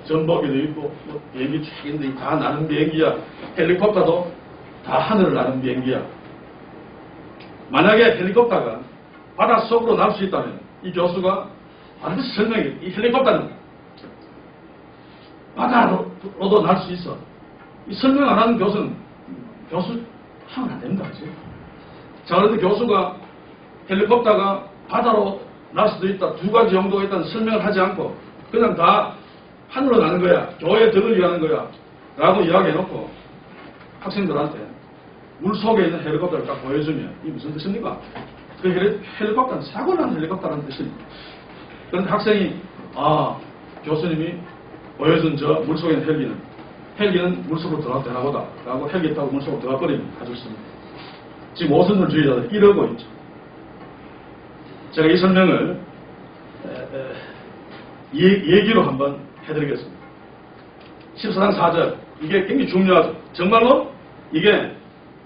전복기도 있고 비행기 최근들이 다 나는 비행기야. 헬리콥터도 다 하늘을 나는 비행기야. 만약에 헬리콥터가 바닷속으로 날 수 있다면 이 교수가 반드시 설명해. 이 헬리콥터는 바다로도 날 수 있어. 이 설명 안 하는 교수는 교수 하면 안 됩니다. 그치? 자, 그런데 교수가 헬리콥터가 바다로 날 수도 있다. 두 가지 정도가 있다는 설명을 하지 않고 그냥 다 하늘로 나는 거야. 교회의 덕을 위하는 거야. 라고 이야기해놓고 학생들한테 물속에 있는 헬리콥터를 딱 보여주면 이게 무슨 뜻입니까? 그 헬리콥터는 사고 난 헬리콥터라는 뜻입니다. 그런데 학생이 교수님이 보여준 저 물속에 있는 헬기는 물속으로 들어가도 되나 보다 라고 헬기 타고 물속으로 들어가 버리면 아주 좋습니다. 지금 오순절주의자들 이러고 있죠. 제가 이 설명을 얘기로 한번 해드리겠습니다. 14장 4절 이게 굉장히 중요하죠. 정말로 이게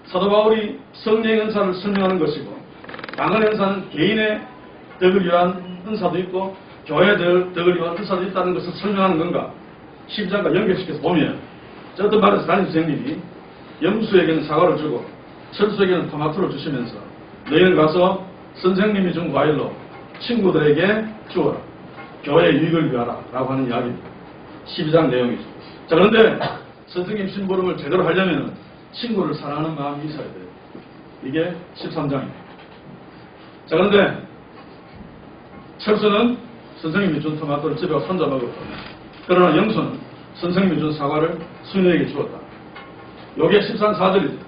사도 바울이 성령의 은사를 설명하는 것이고 방언 연사는 개인의 덕을 위한 은사도 있고 교회의 덕을 위한 은사도 있다는 것을 설명하는 건가? 12장과 연결시켜서 보면 어떤 말에서 담임 선생님이 영수에게는 사과를 주고 철수에게는 토마토를 주시면서 너희는 가서 선생님이 준 과일로 친구들에게 주어라. 교회의 유익을 위하라. 라고 하는 이야기입니다. 12장 내용이죠. 자, 그런데 선생님 심부름을 제대로 하려면 친구를 사랑하는 마음이 있어야 돼요. 이게 13장입니다. 자, 그런데 철수는 선생님이 준 토마토를 집에 가서 혼자 먹었다. 그러나 영수는 선생님이 준 사과를 수인에게 주었다. 요게 13, 4절이죠.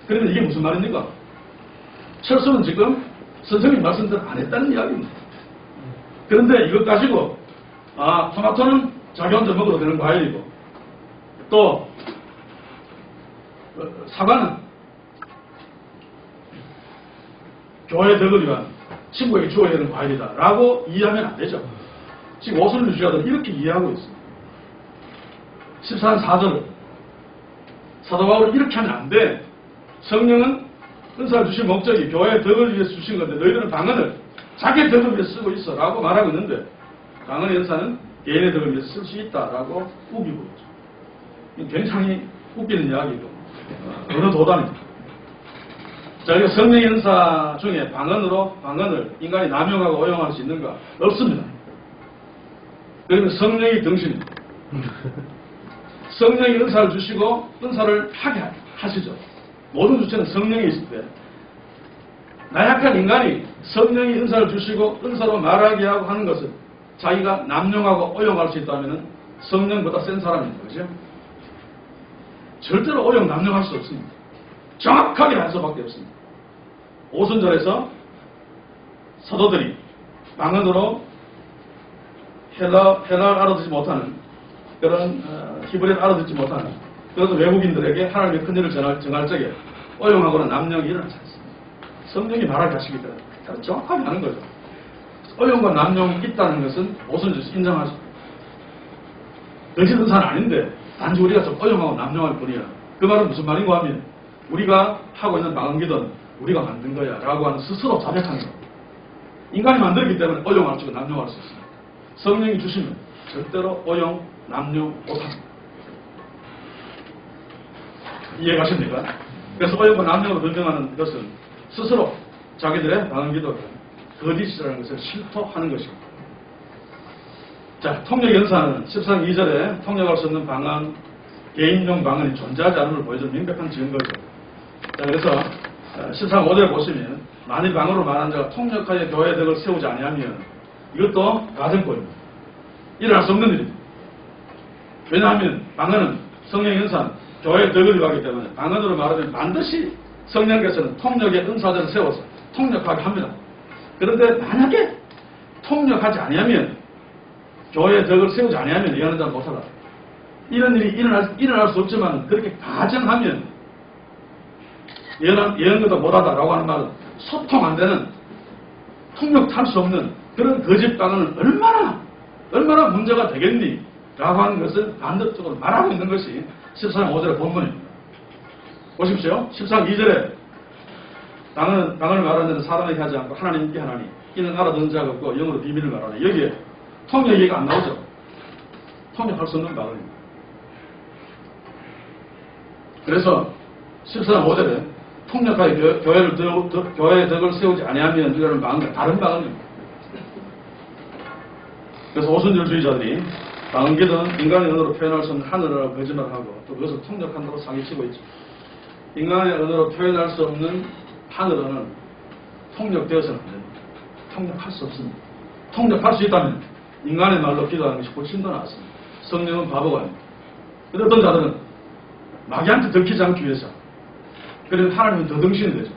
그러면 이게 무슨 말입니까? 철수는 지금 선생님 말씀대로 안 했다는 이야기입니다. 그런데 이것 가지고 토마토는 자기 혼자 먹어도 되는 과일이고 또 사과는 교회 덕을 위한 친구에게 주어야 되는 과일이다 라고 이해하면 안 되죠. 지금 오순 주자들은 이렇게 이해하고 있습니다. 14장 4절을 사도 바울은 이렇게 하면 안 돼. 성령은 은사를 주신 목적이 교회의 덕을 위해서 주신 건데 너희들은 방언을 자기의 덕을 위해서 쓰고 있어 라고 말하고 있는데 방언의 연사는 개인의 덕을 위해서 쓸 수 있다 라고 우기고 있죠. 굉장히 웃기는 이야기고 어느 도단입니다. 자, 이거 성령의 연사 중에 방언을 인간이 남용하고 오용할 수 있는가? 없습니다. 그러면 성령이 등신입니다. 성령이 은사를 주시고 은사를 하게 하시죠. 모든 주체는 성령이 있을 때 나약한 인간이 성령이 은사를 주시고 은사로 말하게 하고 하는 것은 자기가 남용하고 오용할 수 있다면 성령보다 센 사람입니다. 그죠? 절대로 오용 남용할 수 없습니다. 정확하게 할 수밖에 없습니다. 오순절에서 사도들이 방언으로 헬라를 알아듣지 못하는 그런 히브리를 알아듣지 못하는 그래서 외국인들에게 하나님의 큰일을 정할 적에 오용하거나 남용이 일어나지 않습니다. 성령이 말하게 하시기 때문에 정확하게 하는 거죠. 오용과 남용이 있다는 것은 오순절에서 인정하죠. 거짓 은사는 아닌데 단지 우리가 좀 오용하고 남용할 뿐이야. 그 말은 무슨 말인고 하면 우리가 하고 있는 방언기든 우리가 만든 거야 라고 하는 스스로 자백하는 거. 인간이 만들기 때문에 오용할 수 있고 남용할 수 있습니다. 성령이 주시면 절대로 오용, 남용 못합니다. 이해가십니까? 그래서 오용과 남용으로 변경하는 것은 스스로 자기들의 방언기도를 거짓이라는 것을 실토하는 것입니다. 자, 통역연사는 13장 2절에 통역할 수 없는 방언, 개인용 방언이 존재하지 않음을 보여주는 명백한 증거죠. 자, 그래서 13장 5절에 보시면 만일 방언으로 말한 자가 통역하여 교회의 덕을 세우지 아니하면 이것도 가정법입니다. 일어날 수 없는 일입니다. 왜냐하면 방언은 성령의 은사는 교회의 덕을 위하기 때문에 방언으로 말하면 반드시 성령께서는 통역의 은사들을 세워서 통역하게 합니다. 그런데 만약에 통역하지 아니하면 교회의 덕을 세우지 아니하면 예언한 자는 못하다. 이런 일이 일어날 수 없지만 그렇게 가정하면 예언보다 못하다라고 하는 말은 소통 안 되는 통역할 수 없는 그런 거짓 방언은 얼마나 문제가 되겠니? 라고 하는 것을 반대쪽으로 말하고 있는 것이 14장 5절의 본문입니다. 보십시오. 14장 2절에 방언을 말하는 데는 사람에게 하지 않고 하나님께 하나니 이는 알아듣는 자가 없고 영어로 비밀을 말하니 여기에 통역 얘기가 안 나오죠. 통역할 수 없는 방언입니다. 그래서 14장 5절에 통역하여 교회의 덕을 세우지 아니하면 이라는 방언과 다른 방언입니다. 그래서 오순절주의자들이 방언기든 인간의 언어로 표현할 수 없는 하늘어라고 거짓말하고 또 그것을 통역한다고 사기치고 있죠. 인간의 언어로 표현할 수 없는 하늘어는 통역되어서는 안 됩니다. 통역할 수 없습니다. 통역할 수 있다면 인간의 말로 기도하는 것이 훨씬 더 낫습니다. 성령은 바보가 아닙니다. 그런데 어떤 자들은 마귀한테 들키지 않기 위해서 그러면 하나님은 더 등신이 되죠.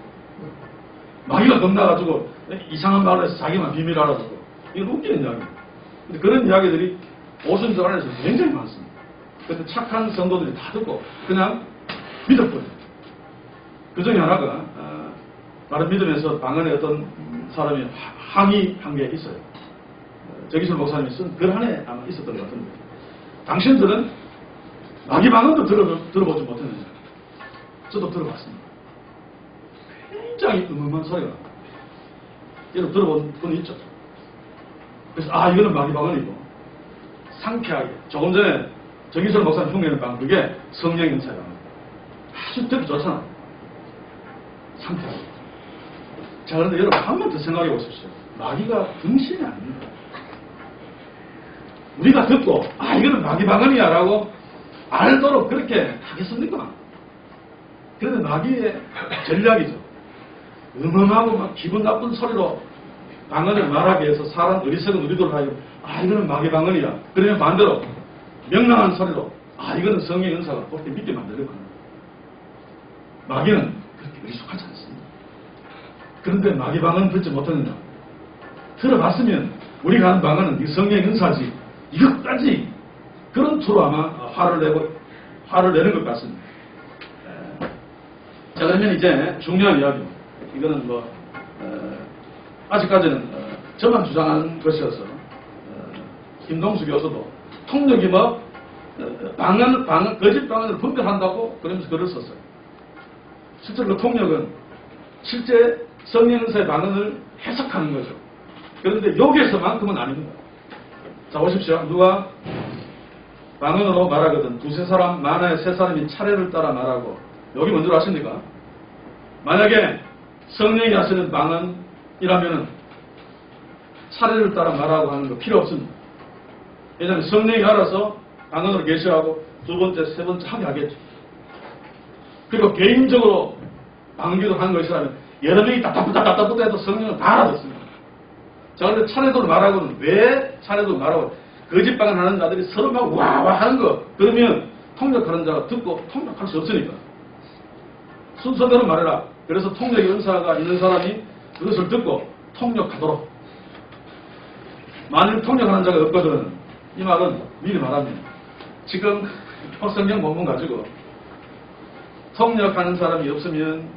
마귀가 겁나가지고 이상한 말을 해서 자기만 비밀 알아듣고 이건 웃기는 이야기입니다. 근데 그런 이야기들이 오순절 안에서 굉장히 많습니다. 그런데 착한 성도들이 다 듣고 그냥 믿었거든요. 그 중에 하나가 다른 믿음에서 방언에 어떤 사람이 항의한 게 있어요. 정기철 목사님이 쓴 글 안에 아마 있었던 것 같은데 당신들은 마귀 방언도 들어보지 못했는데 저도 들어봤습니다. 굉장히 음음한 소리가 납니다. 이런 들어본 분 있죠. 그래서 이거는 마귀방언이고 상쾌하게 조금 전에 정희철 목사님 흉내는 방 그게 성령 은사예요. 아주 듣기 좋잖아. 상쾌하게. 자, 그런데 여러분 한 번 더 생각해 보십시오. 마귀가 등신이 아닙니다. 우리가 듣고 이거는 마귀방언이야 라고 알도록 그렇게 하겠습니까? 그런데 마귀의 전략이죠. 음험하고 막 기분 나쁜 소리로 방언을 말하게 해서 사람 어리석은 우리들 하여 이거는 마귀방언이야. 그러면 반대로 명랑한 소리로 이거는 성령의 은사가 그렇게 믿게 만들려고 합니다. 마귀는 그렇게 어리숙하지 않습니다. 그런데 마귀방언 듣지 못하느냐? 들어봤으면 우리가 하는 방언은 이 성령의 은사지 이것까지 그런 투로 아마 화를 내는 것 같습니다. 자, 그러면 이제 중요한 이야기입니다. 이거는 아직까지는 저만 주장하는 것이어서 김동수 교수도 통역이 거짓 방언을 분별한다고 그러면서 글을 썼어요. 실제로 그 통역은 실제 성령 은사의 방언을 해석하는 거죠. 그런데 여기에서만큼은 아닙니다. 자, 보십시오. 누가 방언으로 말하거든 두세 사람 많아야 세 사람이 차례를 따라 말하고 여기 뭔지 아십니까? 만약에 성령이 하시는 방언이라면 차례를 따라 말하고 하는 거 필요 없습니다. 왜냐하면 성령이 알아서 방언으로 계시하고 두 번째, 세 번째 하게 하겠죠. 그리고 개인적으로 방언기도 하는 것이라면 여러 명이 답답하다 해도 성령은 다 알아듣습니다. 자, 그런데 차례도 말하고는 왜 차례도 말하고 거짓 방언 하는 자들이 서로 막 와와 하는 거 그러면 통역하는 자가 듣고 통역할 수 없으니까 순서대로 말해라. 그래서 통역의 은사가 있는 사람이 그것을 듣고 통역하도록. 만일 통역하는 자가 없거든 이 말은 미리 말합니다. 지금 성경 본문 가지고 통역하는 사람이 없으면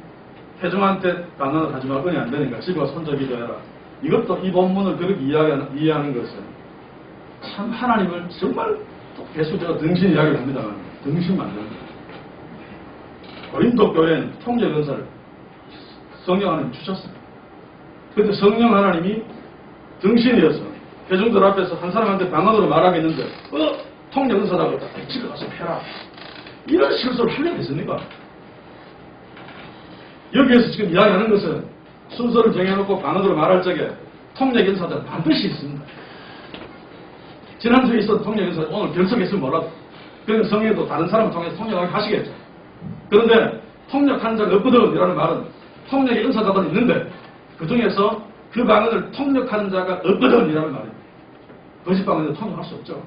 회중한테 방언을 하지 말고 안 되니까 집에 가서 혼자 기도해라. 이것도 이 본문을 그렇게 이해하는 것은 참 하나님을 정말 계속 제가 등신 이야기를 합니다만 등신만 안 됩니다. 고린도 교회는 통역 은사를 성령 하나님 주셨습니다. 그런데 성령 하나님이 등신이어서 회중들 앞에서 한 사람한테 방언으로 말하겠는데 통역 은사라고 집에 가서 해라. 이런 실수를 하려고 했습니까? 여기에서 지금 이야기하는 것은 순서를 정해놓고 방언으로 말할 적에 통역 은사들은 반드시 있습니다. 지난주에 있었던 통역 은사 오늘 결석했으면 몰라도 그러면 성령도 다른 사람을 통해서 통역하게 하시겠죠. 그런데 통역하는 자가 없거든 이라는 말은 통역의 은사자들은 있는데 그 중에서 그 방언을 통역하는 자가 없거든 이라는 말입니다. 거짓 방언을 통역할 수 없죠.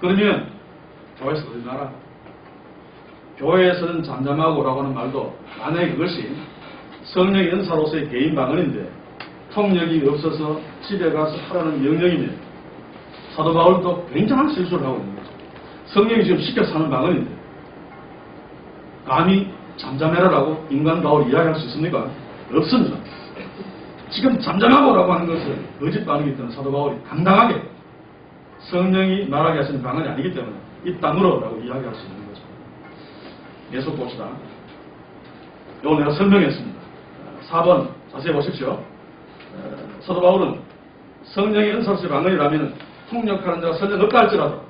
그러면 교회에서 그러지 마라. 교회에서는 잠잠하고라고 하는 말도 만약에 그것이 성령의 은사로서의 개인 방언인데 통역이 없어서 집에 가서 하라는 명령이면 사도 바울도 굉장한 실수를 하고 있는 거죠. 성령이 지금 시켜서 하는 방언인데 감히 잠잠해라라고 인간 바울이 이야기할 수 있습니까? 없습니다. 지금 잠잠하고라고 하는 것은 거짓 방언이기 때문에 사도 바울이 당당하게 성령이 말하게 하시는 방언이 아니기 때문에 입 다물어라고 이야기할 수 있는 거죠. 계속 봅시다. 이거 내가 설명했습니다. 4번 자세히 보십시오. 사도 바울은 성령의 은사로서의 방언이라면 통역하는 자가 설령 없다 할지라도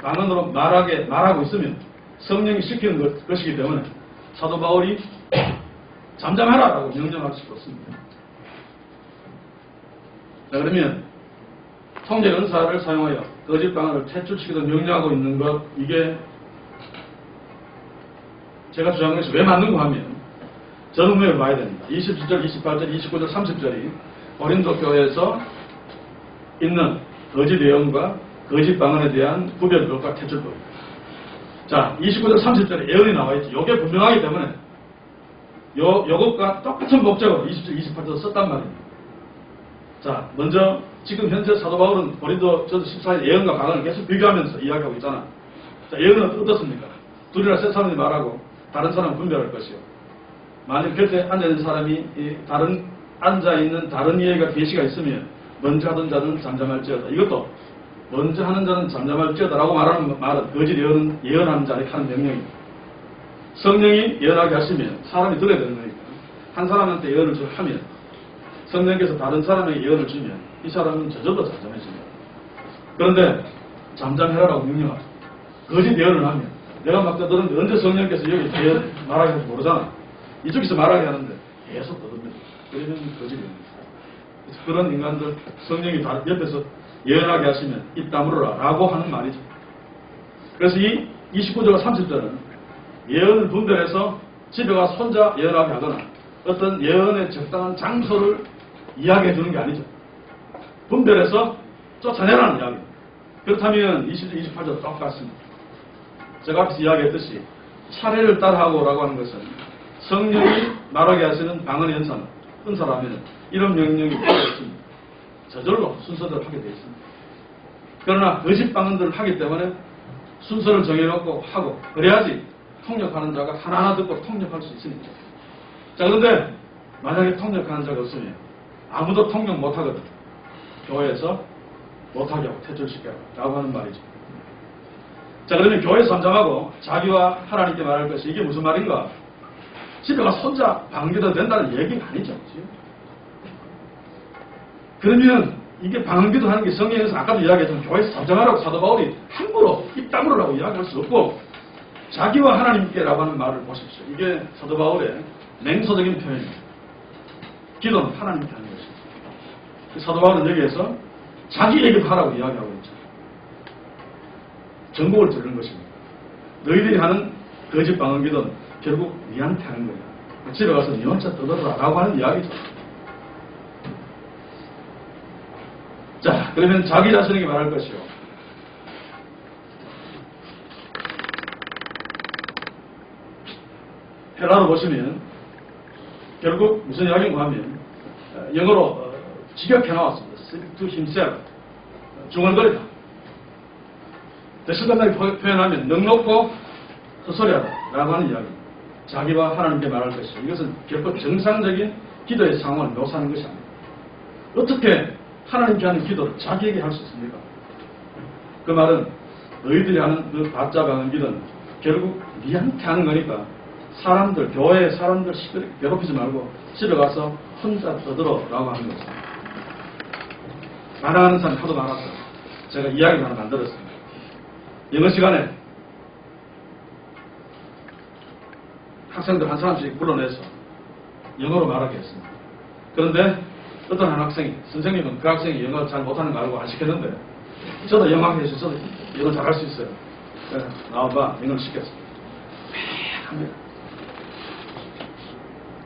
방언으로 말하고 있으면 성령이 시키는 것이기 때문에 사도 바울이 잠잠하라라고 명령할 수가 없습니다. 자, 그러면 통역 은사를 사용하여 거짓 방언을 퇴출시키도록 명령하고 있는 것, 이게 제가 주장한 것이 왜 맞는가 하면 전후문을 봐야 됩니다. 27절, 28절, 29절, 30절이 고린도 교회에서 있는 거짓 예언과 거짓 방언에 대한 구별법과 퇴출법입니다. 자, 29절, 30절에 예언이 나와 있죠. 이게 분명하기 때문에 요것과 똑같은 목적으로 27, 28절 썼단 말입니다. 자, 먼저 지금 현재 사도 바울은 고린도 전서 14일 예언과 방언을 계속 비교하면서 이야기하고 있잖아. 자, 예언은 어떻습니까? 둘이나 세 사람이 말하고 다른 사람은 분별할 것이요. 만약 곁에 앉아있는 사람이 다른 앉아있는 다른 이해가 계시가 있으면 먼저 하던 자는 잠잠할지어다. 이것도 먼저 하는 자는 잠잠할지어다라고 말하는 말은 거짓 예언하는 자에게 하는 명령입니다. 성령이 예언하게 하시면 사람이 들어야 되는 거니까 한 사람한테 예언을 하면 성령께서 다른 사람에게 예언을 주면 이 사람은 저절로 잠잠해집니다. 그런데 잠잠해라라고 명령하죠. 거짓 예언을 하면 내가 막 떠드는데 언제 성령께서 여기 예언 말하게 할지 모르잖아. 이쪽에서 말하게 하는데 계속 떠듭니다. 그러면 거짓 예언입니다. 그런 인간들 성령이 옆에서 예언하게 하시면 입 다물어라 라고 하는 말이죠. 그래서 이 29절과 30절은 예언을 분별해서 집에 가서 혼자 예언하게 하거나 어떤 예언의 적당한 장소를 이야기해 주는 게 아니죠. 분별해서 쫓아내라는 이야기입니다. 그렇다면 20절, 28절 똑같습니다. 제가 앞에서 이야기했듯이 차례를 따라하고 라고 하는 것은 성령이 말하게 하시는 방언의 은사라면 이런 명령이 있습니다. 저절로 순서대로 하게 되어 있습니다. 그러나 거짓 방언들을 하기 때문에 순서를 정해놓고 하고 그래야지 통역하는 자가 하나하나 듣고 통역할 수 있으니까. 자, 그런데 만약에 통역하는 자가 없으면 아무도 통역 못하거든. 교회에서 못하게 하고 퇴출시켜라 라고 하는 말이죠. 자, 그러면 교회에서 잠잠하고 자기와 하나님께 말할 것이 이게 무슨 말인가? 집에 가서 혼자 방언기도 된다는 얘기가 아니죠. 그러면 이게 방언기도 하는 게 성경에서 아까도 이야기했지만 교회에서 잠잠하라고 사도 바울이 함부로 입 다물으라고 이야기할 수 없고 자기와 하나님께라고 하는 말을 보십시오. 이게 사도 바울의 맹서적인 표현입니다. 기도는 하나님께 하는 것입니다. 사도 바울은 여기에서 자기에게도 하라고 이야기하고 있죠. 정복을 들는 것입니다. 너희들이 하는 거짓 방언기도는 결국 니한테 하는 거야. 집에 가서 니 혼자 떠들어라 라고 하는 이야기죠. 자, 그러면 자기 자신에게 말할 것이요. 헬라로 보시면 결국 무슨 이야기인가 하면 영어로 직역해 나왔습니다. Speak to himself. 중얼거리다. 대신 간단히 표현하면 넉넉고 헛소리하다 라고 하는 이야기. 자기와 하나님께 말할 것이요. 이것은 결코 정상적인 기도의 상황을 묘사하는 것이 아닙니다. 어떻게 하나님께 하는 기도를 자기에게 할 수 있습니까? 그 말은 너희들이 하는 그 가짜 방언 기도는 결국 니한테 하는 거니까 사람들, 교회 사람들 시끄럽게 괴롭히지 말고 집에 가서 혼자 떠들어 라고 하는 거죠. 반항하는 사람이 하도 많았어요. 제가 이야기를 하나 만들었습니다. 영어 시간에 학생들 한 사람씩 불러내서 영어로 말하게 했습니다. 그런데 어떤 한 학생이, 선생님은 그 학생이 영어 잘 못하는 거 알고 안 시켰는데 저도 영어 하게 해서 저도 영어 잘할 수 있어요. 그래서 나와봐 영어를 시켰어요. 합니다.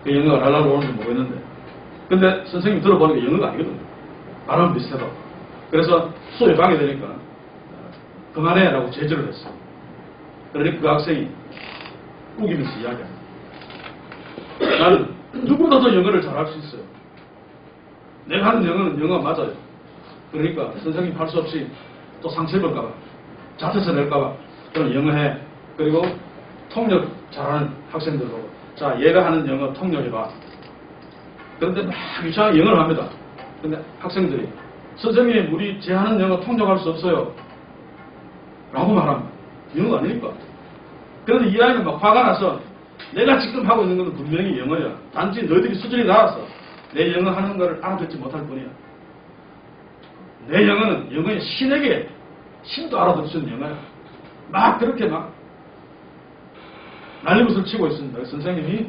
그 영어가 랄랄로 오는지 모르겠는데 근데 선생님이 들어보니까 영어가 아니거든요. 발음 비슷해도. 그래서 수업에 방해되니까 그만해 라고 제지를 했어요. 그러니까 그 학생이 우기면서 이야기합니다. 나는 누구보다도 영어를 잘할 수 있어요. 내가 하는 영어는 영어 맞아요. 그러니까 선생님 할 수 없이 또 상처입을까봐 자퇴서 낼까봐 그럼 영어 해. 그리고 통역 잘하는 학생들 보고 자 얘가 하는 영어 통역해봐. 그런데 막 유창하게 영어를 합니다. 근데 학생들이 선생님 우리 제 하는 영어 통역할 수 없어요 라고 말합니다. 영어가 아니니까. 그런데 이 아이는 막 화가 나서 내가 지금 하고 있는 건 분명히 영어야. 단지 너희들이 수준이 낮아서 내 영어 하는 거를 알아듣지 못할 뿐이야. 내 영어는 영어의 신에게 신도 알아듣을 수 있는 영어야. 막 그렇게 막 난리굿을 치고 있습니다. 선생님이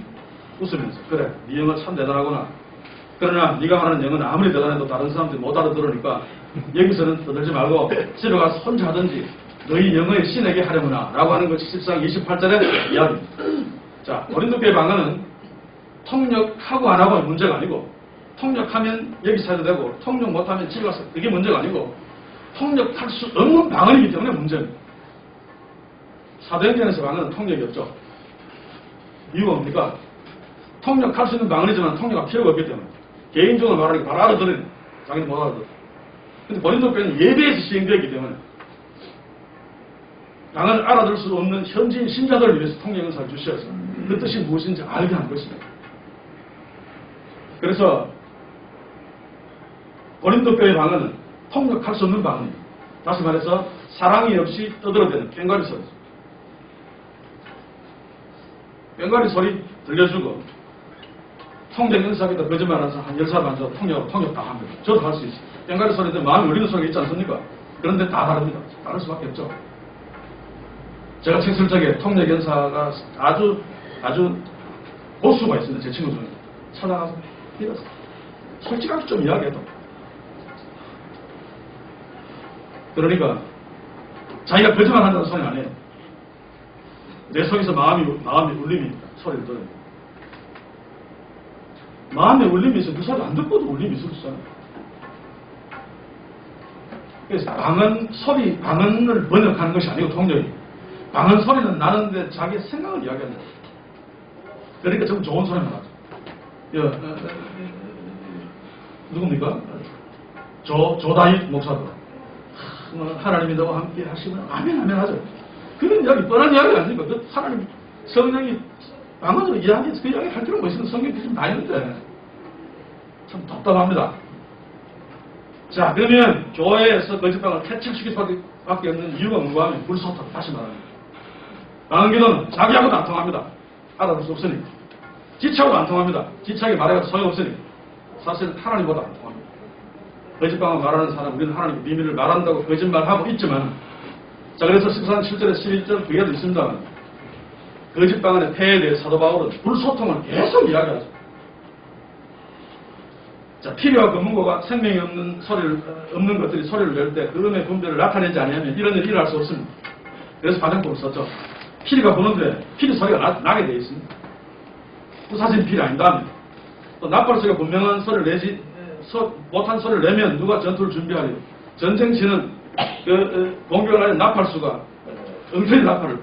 웃으면서 그래 네 영어 참 대단하구나. 그러나 네가 하는 영어는 아무리 대단해도 다른 사람들이 못 알아들으니까 여기서는 떠들지 말고 집에 가서 혼자 하든지 너희 영어의 신에게 하려구나 라고 하는 것이 14장 28절의 이야기입니다. 자, 고린도교회 방언은 통역하고 안 하고의 문제가 아니고 통역하면 여기 살도 되고 통역 못하면 집에 가서 그게 문제가 아니고 통역할 수 없는 방언이기 때문에 문제입니다. 사도행전에서 방언은 통역이 없죠. 이유가 뭡니까? 통역할 수 있는 방언이지만 통역할 필요가 없기 때문에 개인적으로 말하니까 바로 알아들으니 자기는 못 알아들어. 근데 고린도교회는 예배에서 시행되었기 때문에 방언을 알아들을 수 없는 현지인 신자들을 위해서 통역은사를 주셔서 그 뜻이 무엇인지 알게 한 것입니다. 그래서 고린도교회 방언은 통역할 수 없는 방언입니다. 다시 말해서 사랑이 없이 떠들어대는 꽹과리 소리죠. 꽹과리 소리 들려주고 통역 연사하기도 거짓말하면서 한 10살 만져 통역 다 합니다. 저도 할 수 있어요. 땡가리 소리도 마음이 울리는 소리가 있지 않습니까? 그런데 다 다릅니다. 다를 수밖에 없죠. 제가 책술적에 통역 연사가 아주 고수가 있습니다. 제 친구 중에. 찾아가서 이랬어요. 솔직하게 좀 이야기해도. 그러니까 자기가 거짓말한다는 소리 안 해요. 내 속에서 마음이 울림이 소리를 들어요. 마음에 울림이 있어. 그 소리 안 듣고도 울림이 있을 수 있어요. 그래서 방언을 번역하는 것이 아니고 통역이. 방언 소리는 나는데 자기의 생각을 이야기한다. 그러니까 좀 좋은 소리만 하죠. 누굽니까? 조다윗 목사도. 하나님이 너와 함께 하시면 아멘 하죠. 그런 이야기, 뻔한 이야기 아닙니까? 그 하나님, 성령이 방언으로 이야기해서 그 이야기 할 필요가 뭐 있으면 성경이 좀 나있는데 참 답답합니다. 자, 그러면 교회에서 거짓방을 퇴출시킬 수밖에 없는 이유가 뭔가 하면 불소통, 다시 말합니다. 방언기도는 자기하고도 안 통합니다. 알아볼 수 없으니. 지체하고도 안 통합니다. 지체하게 말해가지고 소용없으니. 사실 하나님보다 안 통합니다. 거짓방언 말하는 사람, 우리는 하나님의 비밀을 말한다고 거짓말하고 있지만, 자, 그래서 14장 7절에 11절 그게도 있습니다. 거짓방언의 폐해에 대해 사도 바울은 불소통을 계속 이야기하죠. 자, 피리와 검은고가 생명이 없는 것들이 소리를 낼 때 그 음의 분별을 나타내지 않으면 이런 일이 일어날 수 없습니다. 그래서 반영법을 썼죠. 피리가 부는데 피리 소리가 나게 되어 있습니다. 또 사실 피리 아닌다. 또 나팔 소리가 분명한 소리를 내지 못한 소리를 내면 누가 전투를 준비하려. 전쟁치는 공격을 하는 나팔수가 엉터리 나팔을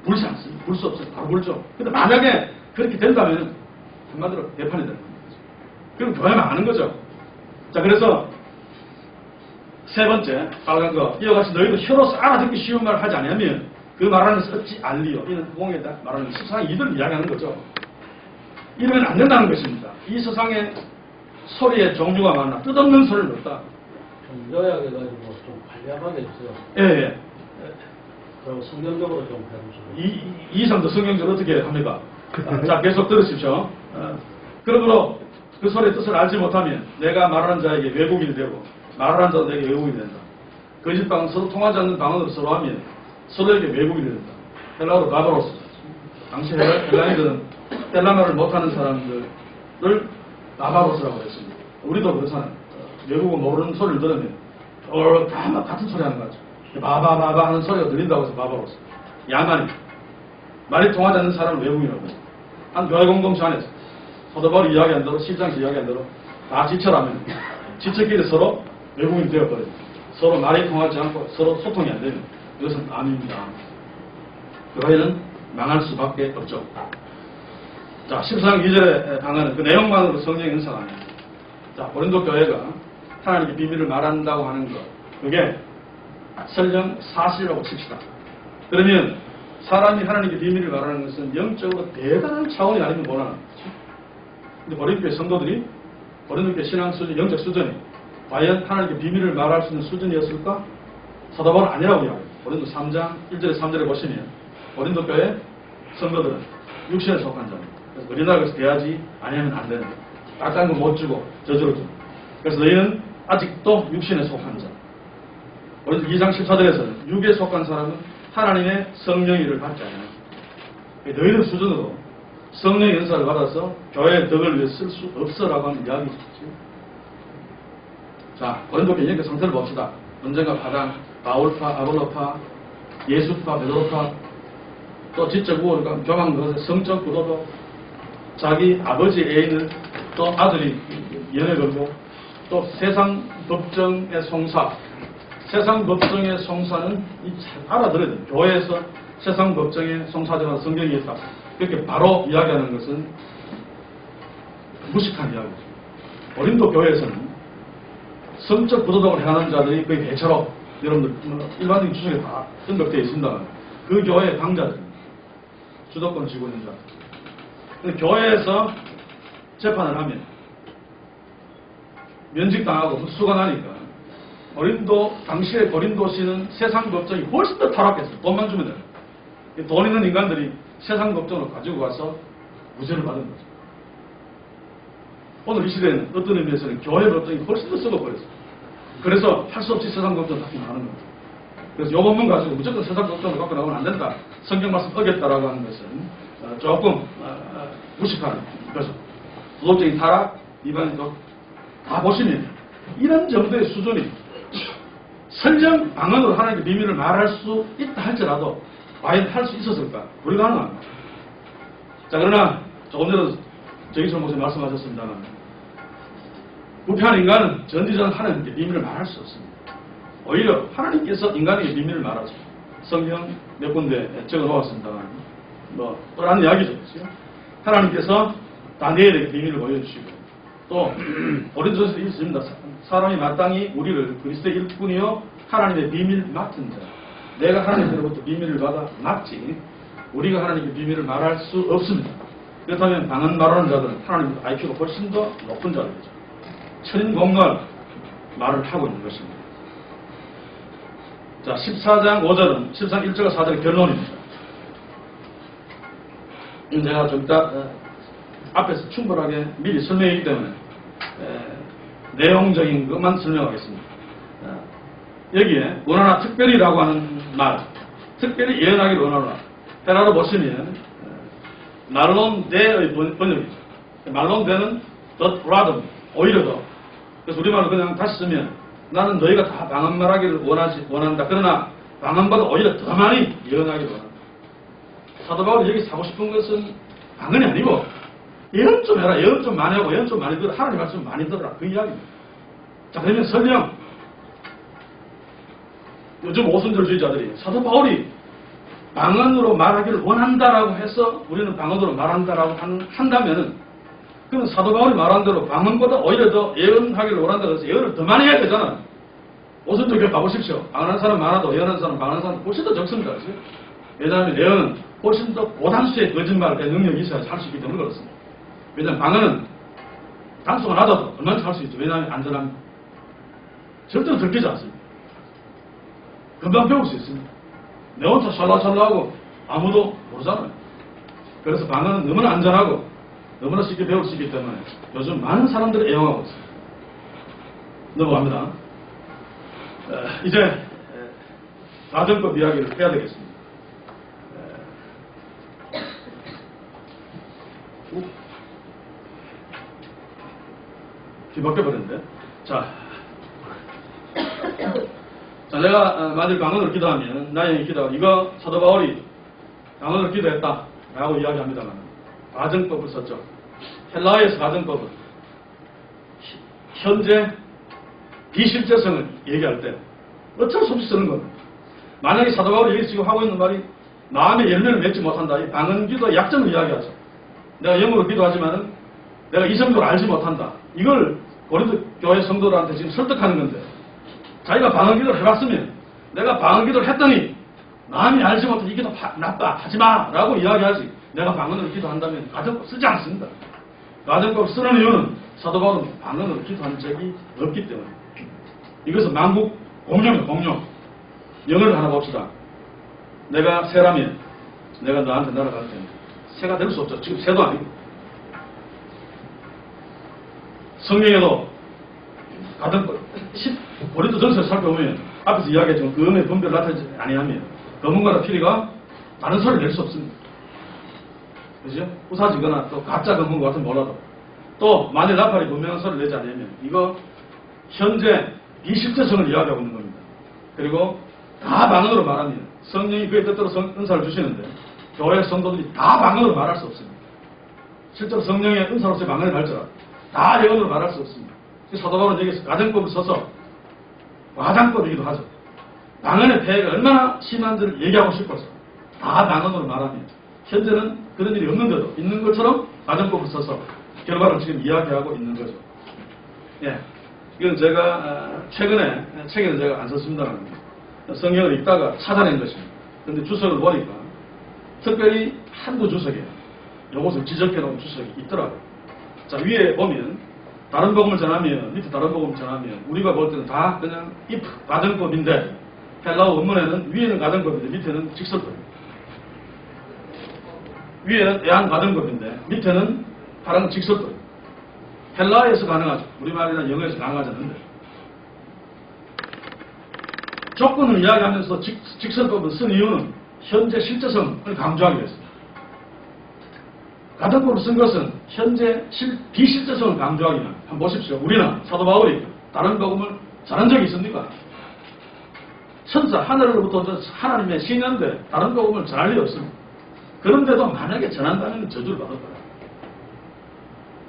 불지 않습니다. 불 수 없어요. 바로 불죠. 근데 만약에 그렇게 된다면 한마디로 개판이 되는 거죠. 그럼 교회 망하는 거죠. 자, 그래서 세 번째 빨간 거, 이와 같이 너희도 혀로서 알아듣기 쉬운 말을 하지 않으면 그 말하는 것을 어찌 알리요. 이는 공에다 말하는 14장 2절 이야기하는 거죠. 이러면 안 된다는 것입니다. 이 세상에 소리의 종류가 많아. 뜻없는 소리를 넣었다. 좀 요약해가지고 좀 간략하게 해주세요. 예. 그리고 성경적으로 좀 해주세요. 이상도 성경적으로 어떻게 합니까? 자, 계속 들으십시오. 그러므로 그 소리의 뜻을 알지 못하면 내가 말하는 자에게 외국인이 되고 말하는 자도 내게 외국인이 된다. 거짓방언 서로 통하지 않는 방언으로 서로 하면 서로에게 외국인이 된다. 헬라어로 바바로스. 당시 헬라인들은 헬라말을 못하는 사람들을 바바로스라고 했습니다. 우리도 그렇잖아요. 외국어 모르는 소리를 들으면 다 같은 소리 하는 거죠. 바바바바 하는 소리가 들린다고 해서 바바로스. 야만이. 말이 통하지 않는 사람을 외국인이라고 해요. 한 교회 공동체 안에서 사도 바울이 이야기한 대로, 실장시 이야기한 대로 다 지체라면 지체끼리 서로 외국인이 되어버려요. 서로 말이 통하지 않고 서로 소통이 안 되면 이것은 아닙니다. 교회는 망할 수밖에 없죠. 자, 14장 2절의 방언은 그 내용만으로 성령 연사가 아니에요. 자, 고린도 교회가 하나님의 비밀을 말한다고 하는 것, 그게 설령 사실이라고 칩시다. 그러면 사람이 하나님의 비밀을 말하는 것은 영적으로 대단한 차원이 아니면 뭐라는 거죠. 근데 고린도교회 성도들이 고린도교회 신앙 수준, 영적 수준이 과연 하나님의 비밀을 말할 수 있는 수준이었을까? 사도 바울은 아니라고 이야기해요. 고린도 3장 1절에 3절에 보시면 고린도교회 성도들은 육신에 속한 자입니다. 그래서 우리나라에서 대하지 아니하면 안 되는 거예요. 딱딱한 거 못 주고 저주로 주고. 그래서 너희는 아직도 육신에 속한 자. 고린도 2장 14절에서는 육에 속한 사람은 하나님의 성령의를 받지 않아요. 너희들 수준으로 성령의 연사를 받아서 교회의 덕을 위해 쓸 수 없어라고 하는 이야기죠. 자, 고린도교회 영적 상태를 봅시다. 언젠가 파당, 바울파, 아볼로파, 예수파, 베드로파, 또 지적 우월과 교만 것에 성적 구도도 자기 아버지 애인을 또 아들이 연애 걸고 또 세상 법정의 송사, 세상 법정의 송사는 알아들어야 돼요. 교회에서 세상 법정의 송사자가 성경이 있다. 그렇게 바로 이야기하는 것은 무식한 이야기죠. 고린도 교회에서는 성적 부도덕을 행하는 자들이 거의 대체로 여러분들 일반적인 주석에 다 등록되어 있습니다. 그 교회의 강자들입니다. 주도권을 쥐고 있는 자. 근데 교회에서 재판을 하면 면직당하고 수가 나니까 당시에 고린도시는 세상 법정이 훨씬 더 타락했어요. 돈만 주면 돼요. 돈 있는 인간들이 세상 법정으로 가지고 가서 무죄를 받은 거죠. 오늘 이 시대에는 어떤 의미에서는 교회 법정이 훨씬 더 썩어버렸어요. 그래서 할 수 없이 세상 법정 갖고 나가는 겁니다. 그래서 요 법문 가지고 무조건 세상 법정을 갖고 나오면 안 된다. 성경 말씀 어겼다라고 하는 것은 조금 무식한 거죠. 도덕적인 타락, 위반도 다 보시면 이런 정도의 수준이 설령 방언으로 하나님의 비밀을 말할 수 있다 할지라도 과연 할 수 있었을까? 불가능합니다. 자, 그러나 조금 전에 정희철 목사님 말씀하셨습니다만 부패한 인간은 전지전 하나님께 비밀을 말할 수 없습니다. 오히려 하나님께서 인간에게 비밀을 말하죠. 성경 몇 군데 적어놓았습니다만 뭐 또한 이야기죠. 그렇죠? 하나님께서 다니엘에게 비밀을 보여주시고 또 고린도전서에 있습니다. 사람이 마땅히 우리를 그리스도의 일꾼이요 하나님의 비밀 맡은 자, 내가 하나님께로부터 비밀을 받아 맡지 우리가 하나님께 비밀을 말할 수 없습니다. 그렇다면 방언 말하는 자들은 하나님 IQ가 훨씬 더 높은 자들이죠. 천인공갈 말을 하고 있는 것입니다. 자, 14장 5절은 13장 1절과 4절의 결론입니다. 제가 좀 이따 앞에서 충분하게 미리 설명했기 때문에 내용적인 것만 설명하겠습니다. 여기에 원하나 특별히라고 하는 말, 특별히 예언하기를 원하나 헤라로 보시면 말론 데의 번역이죠. 말론 데는 더 rather, 오히려 더. 그래서 우리말로 그냥 다시 쓰면 나는 너희가 다 방언 말하기를 원한다. 그러나 방언보다 오히려 더 많이 예언하기를 원한다. 사도 바울이 여기 사고 싶은 것은 방언이 아니고 예언 좀 해라. 예언 좀 많이 하고 예언 좀 많이 들어. 하나님 말씀 많이 들어라. 그 이야기입니다. 자, 그러면 설령 요즘 오순절주의자들이 사도 바울이 방언으로 말하기를 원한다라고 해서 우리는 방언으로 말한다라고 한다면은 그는 사도 바울이 말한 대로 방언보다 오히려 더 예언하기를 원한다고 해서 예언을 더 많이 해야 되잖아요. 오순절교회 가보십시오. 방언하는 사람 많아도 예언하는 사람 방언하는 사람 훨씬 더 적습니다. 그렇죠? 왜냐하면 예언은 훨씬 더 고단수의 거짓말의 능력이 있어야 할 수 있기 때문에 그렇습니다. 왜냐하면 방언은 단수가 낮아도 얼마나 할 수 있죠. 왜냐하면 안전합니다. 절대로 들키지 않습니다. 금방 배울 수 있습니다. 내 혼자 샬라샬라하고 아무도 모르잖아요. 그래서 방언은 너무나 안전하고 너무나 쉽게 배울 수 있기 때문에 요즘 많은 사람들이 애용하고 있습니다. 넘어갑니다. 이제 가정법 이야기를 해야 되겠습니다. 뒤바뀌어버렸는데. 자, 내가 만일 방언으로 기도하면 나의 기도가 이거 사도 바울이 방언으로 기도했다 라고 이야기합니다만 가정법을 썼죠. 헬라어에서 가정법은 현재 비실제성을 얘기할 때 어쩔 수 없이 쓰는 겁니다. 만약에 사도 바울이 여기 지금 하고 있는 말이 마음의 열매를 맺지 못한다. 이 방언 기도의 약점을 이야기하죠. 내가 영어로 기도하지만은 내가 이 정도를 알지 못한다. 이걸 고린도 교회 성도들한테 지금 설득하는 건데 자기가 방언 기도를 해봤으면 내가 방언 기도를 했더니 마음이 알지 못해 이 기도 나빠 하지마 라고 이야기하지 내가 방언으로 기도한다면 가정법 쓰지 않습니다. 가정법 쓰는 이유는 사도 바울은 방언으로 기도한 적이 없기 때문에 이것은 만국 공용이에요. 공용. 영어를 하나 봅시다. 내가 새라면 내가 너한테 날아갈 테니 새가 될 수 없죠. 지금 새도 아니고 성경에도 가정법 고린도전서를 살펴보면 앞에서 이야기했지만 그 음의 분별을 나타내지 아니하면 검은거나 피리가 다른 소리를 낼 수 없습니다. 그죠? 부사지거나 또 가짜 검은거 같은 몰라도 또 만일 나팔이 분명한 소리를 내지 않으면 이거 현재 비실제성을 이야기하고 있는 겁니다. 그리고 다 방언으로 말하면 성령이 그의 뜻대로 은사를 주시는데 교회 성도들이 다 방언으로 말할 수 없습니다. 실제로 성령의 은사로서의 방언을 발전하다 다 예언으로 말할 수 없습니다. 사도 바울은 여기서 가정법을 써서 과장법이기도 하죠. 방언의 폐해가 얼마나 심한지를 얘기하고 싶어서 다 방언으로 말하면 현재는 그런 일이 없는데도 있는 것처럼 가정법을 써서 결과를 지금 이야기하고 있는 거죠. 예, 이건 제가 최근에 책에는 제가 안 썼습니다만 성경을 읽다가 찾아낸 것입니다. 그런데 주석을 보니까 특별히 한두 주석에 이것을 지적해 놓은 주석이 있더라고요. 자, 위에 보면 다른 복음을 전하면 밑에 다른 복음을 전하면 우리가 볼 때는 다 그냥 if 가정법인데 헬라어 원문에는 위에는 가정법인데 밑에는 직설법입니다. 위에는 애한 가정법인데 밑에는 다른 직설법입니다. 헬라어에서 가능하죠. 우리말이나 영어에서 가능하지 않는데. 조건을 이야기하면서 직설법을 쓴 이유는 현재 실제성을 강조하기 위해서입니다. 가정법을 쓴 것은 현재 비실제성을 강조하기 위해 한번 보십시오. 우리는 사도 바울이 다른 복음을 전한 적이 있습니까? 천사 하늘로부터 하나님의 신인데 다른 복음을 전할 리 없습니다. 그런데도 만약에 전한다면 저주를 받을 거예요.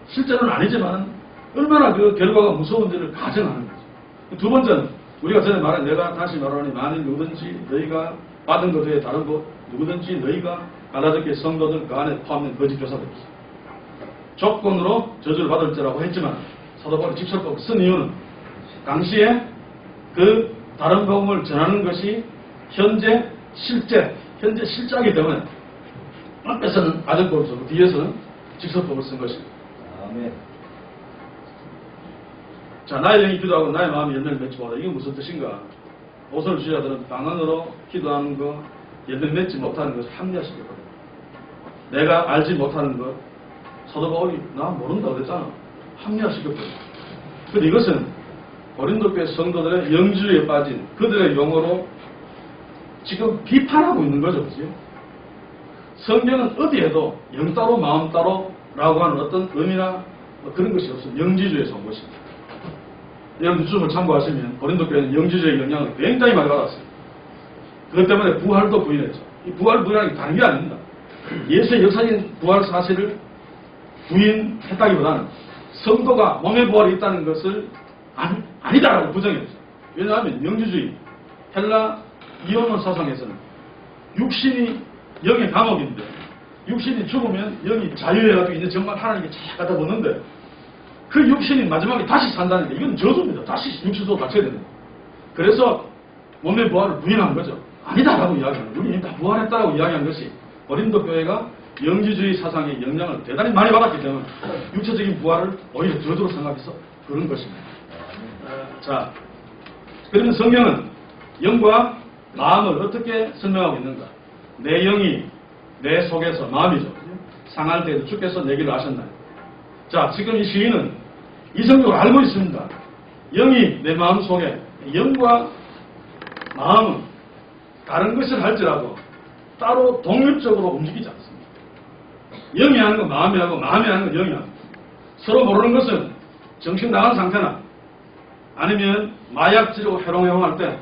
실제로는 아니지만 얼마나 그 결과가 무서운지를 가정하는 거죠. 두 번째는 우리가 전에 말한 내가 다시 말하니 만일 누구든지 너희가 받은 것 외에 다른 것 누구든지 너희가 갈라디아 성도들 그 안에 포함된 거짓 교사들 조건으로 저주를 받을지라고 했지만 사도 바울이 직설법을 쓴 이유는 당시에 그 다른 복음을 전하는 것이 현재 실제이기 때문에 앞에서는 아정법을 쓰고 뒤에서는 직설법을 쓴 것입니다. 아멘. 자, 나의 영이 기도하고 나의 마음이 열매를 맺지 못하다. 이게 무슨 뜻인가? 보설 주자들은 방언으로 기도하는 거, 열매를 맺지 못하는 것을 합리화시켰거든요. 내가 알지 못하는 것, 사도 바울이 나 모른다 그랬잖아. 합리화시켰거든요. 근데 이것은 고린도 교회 성도들의 영주의에 빠진 그들의 용어로 지금 비판하고 있는 거죠. 그죠? 성경은 어디에도 영 따로 마음 따로라고 하는 어떤 의미나 그런 것이 없어요. 영지주의에서 온 것입니다. 이런 유튜브를 참고하시면 고린도 교회는 영지주의 영향을 굉장히 많이 받았어요. 그것 때문에 부활도 부인했죠. 이 부활이라는 게 다른 게 아닙니다. 예수의 역사적인 부활 사실을 부인했다기보다는 성도가 몸의 부활이 있다는 것을 아니다라고 부정했죠. 왜냐하면 영지주의, 헬라 이원론 사상에서는 육신이 영의 감옥인데 육신이 죽으면 영이 자유해가지고 이제 정말 하나님께 쫙 갖다 붙는데 그 육신이 마지막에 다시 산다는 게 이건 저주입니다. 다시 육신도 갇혀야 됩니다. 그래서 몸의 부활을 부인한 거죠. 아니다라고 이야기하는 거예요. 우리 다 부활했다라고 이야기한 것이 고린도 교회가 영지주의 사상의 영향을 대단히 많이 받았기 때문에 육체적인 부활을 오히려 저주로 생각해서 그런 것입니다. 자, 그러면 성경은 영과 마음을 어떻게 설명하고 있는가? 내 영이 내 속에서 마음이죠. 상할 때에도 주께서 내기를 하셨나요? 자, 지금 이 시인은 이성적으로 알고 있습니다. 영이 내 마음 속에 영과 마음은 다른 것을 할지라도 따로 독립적으로 움직이지 않습니다. 영이 하는 건 마음이 하고 마음이 하는 건 영이 하고 서로 모르는 것은 정신 나간 상태나 아니면 마약 치료고 해롱해롱할 때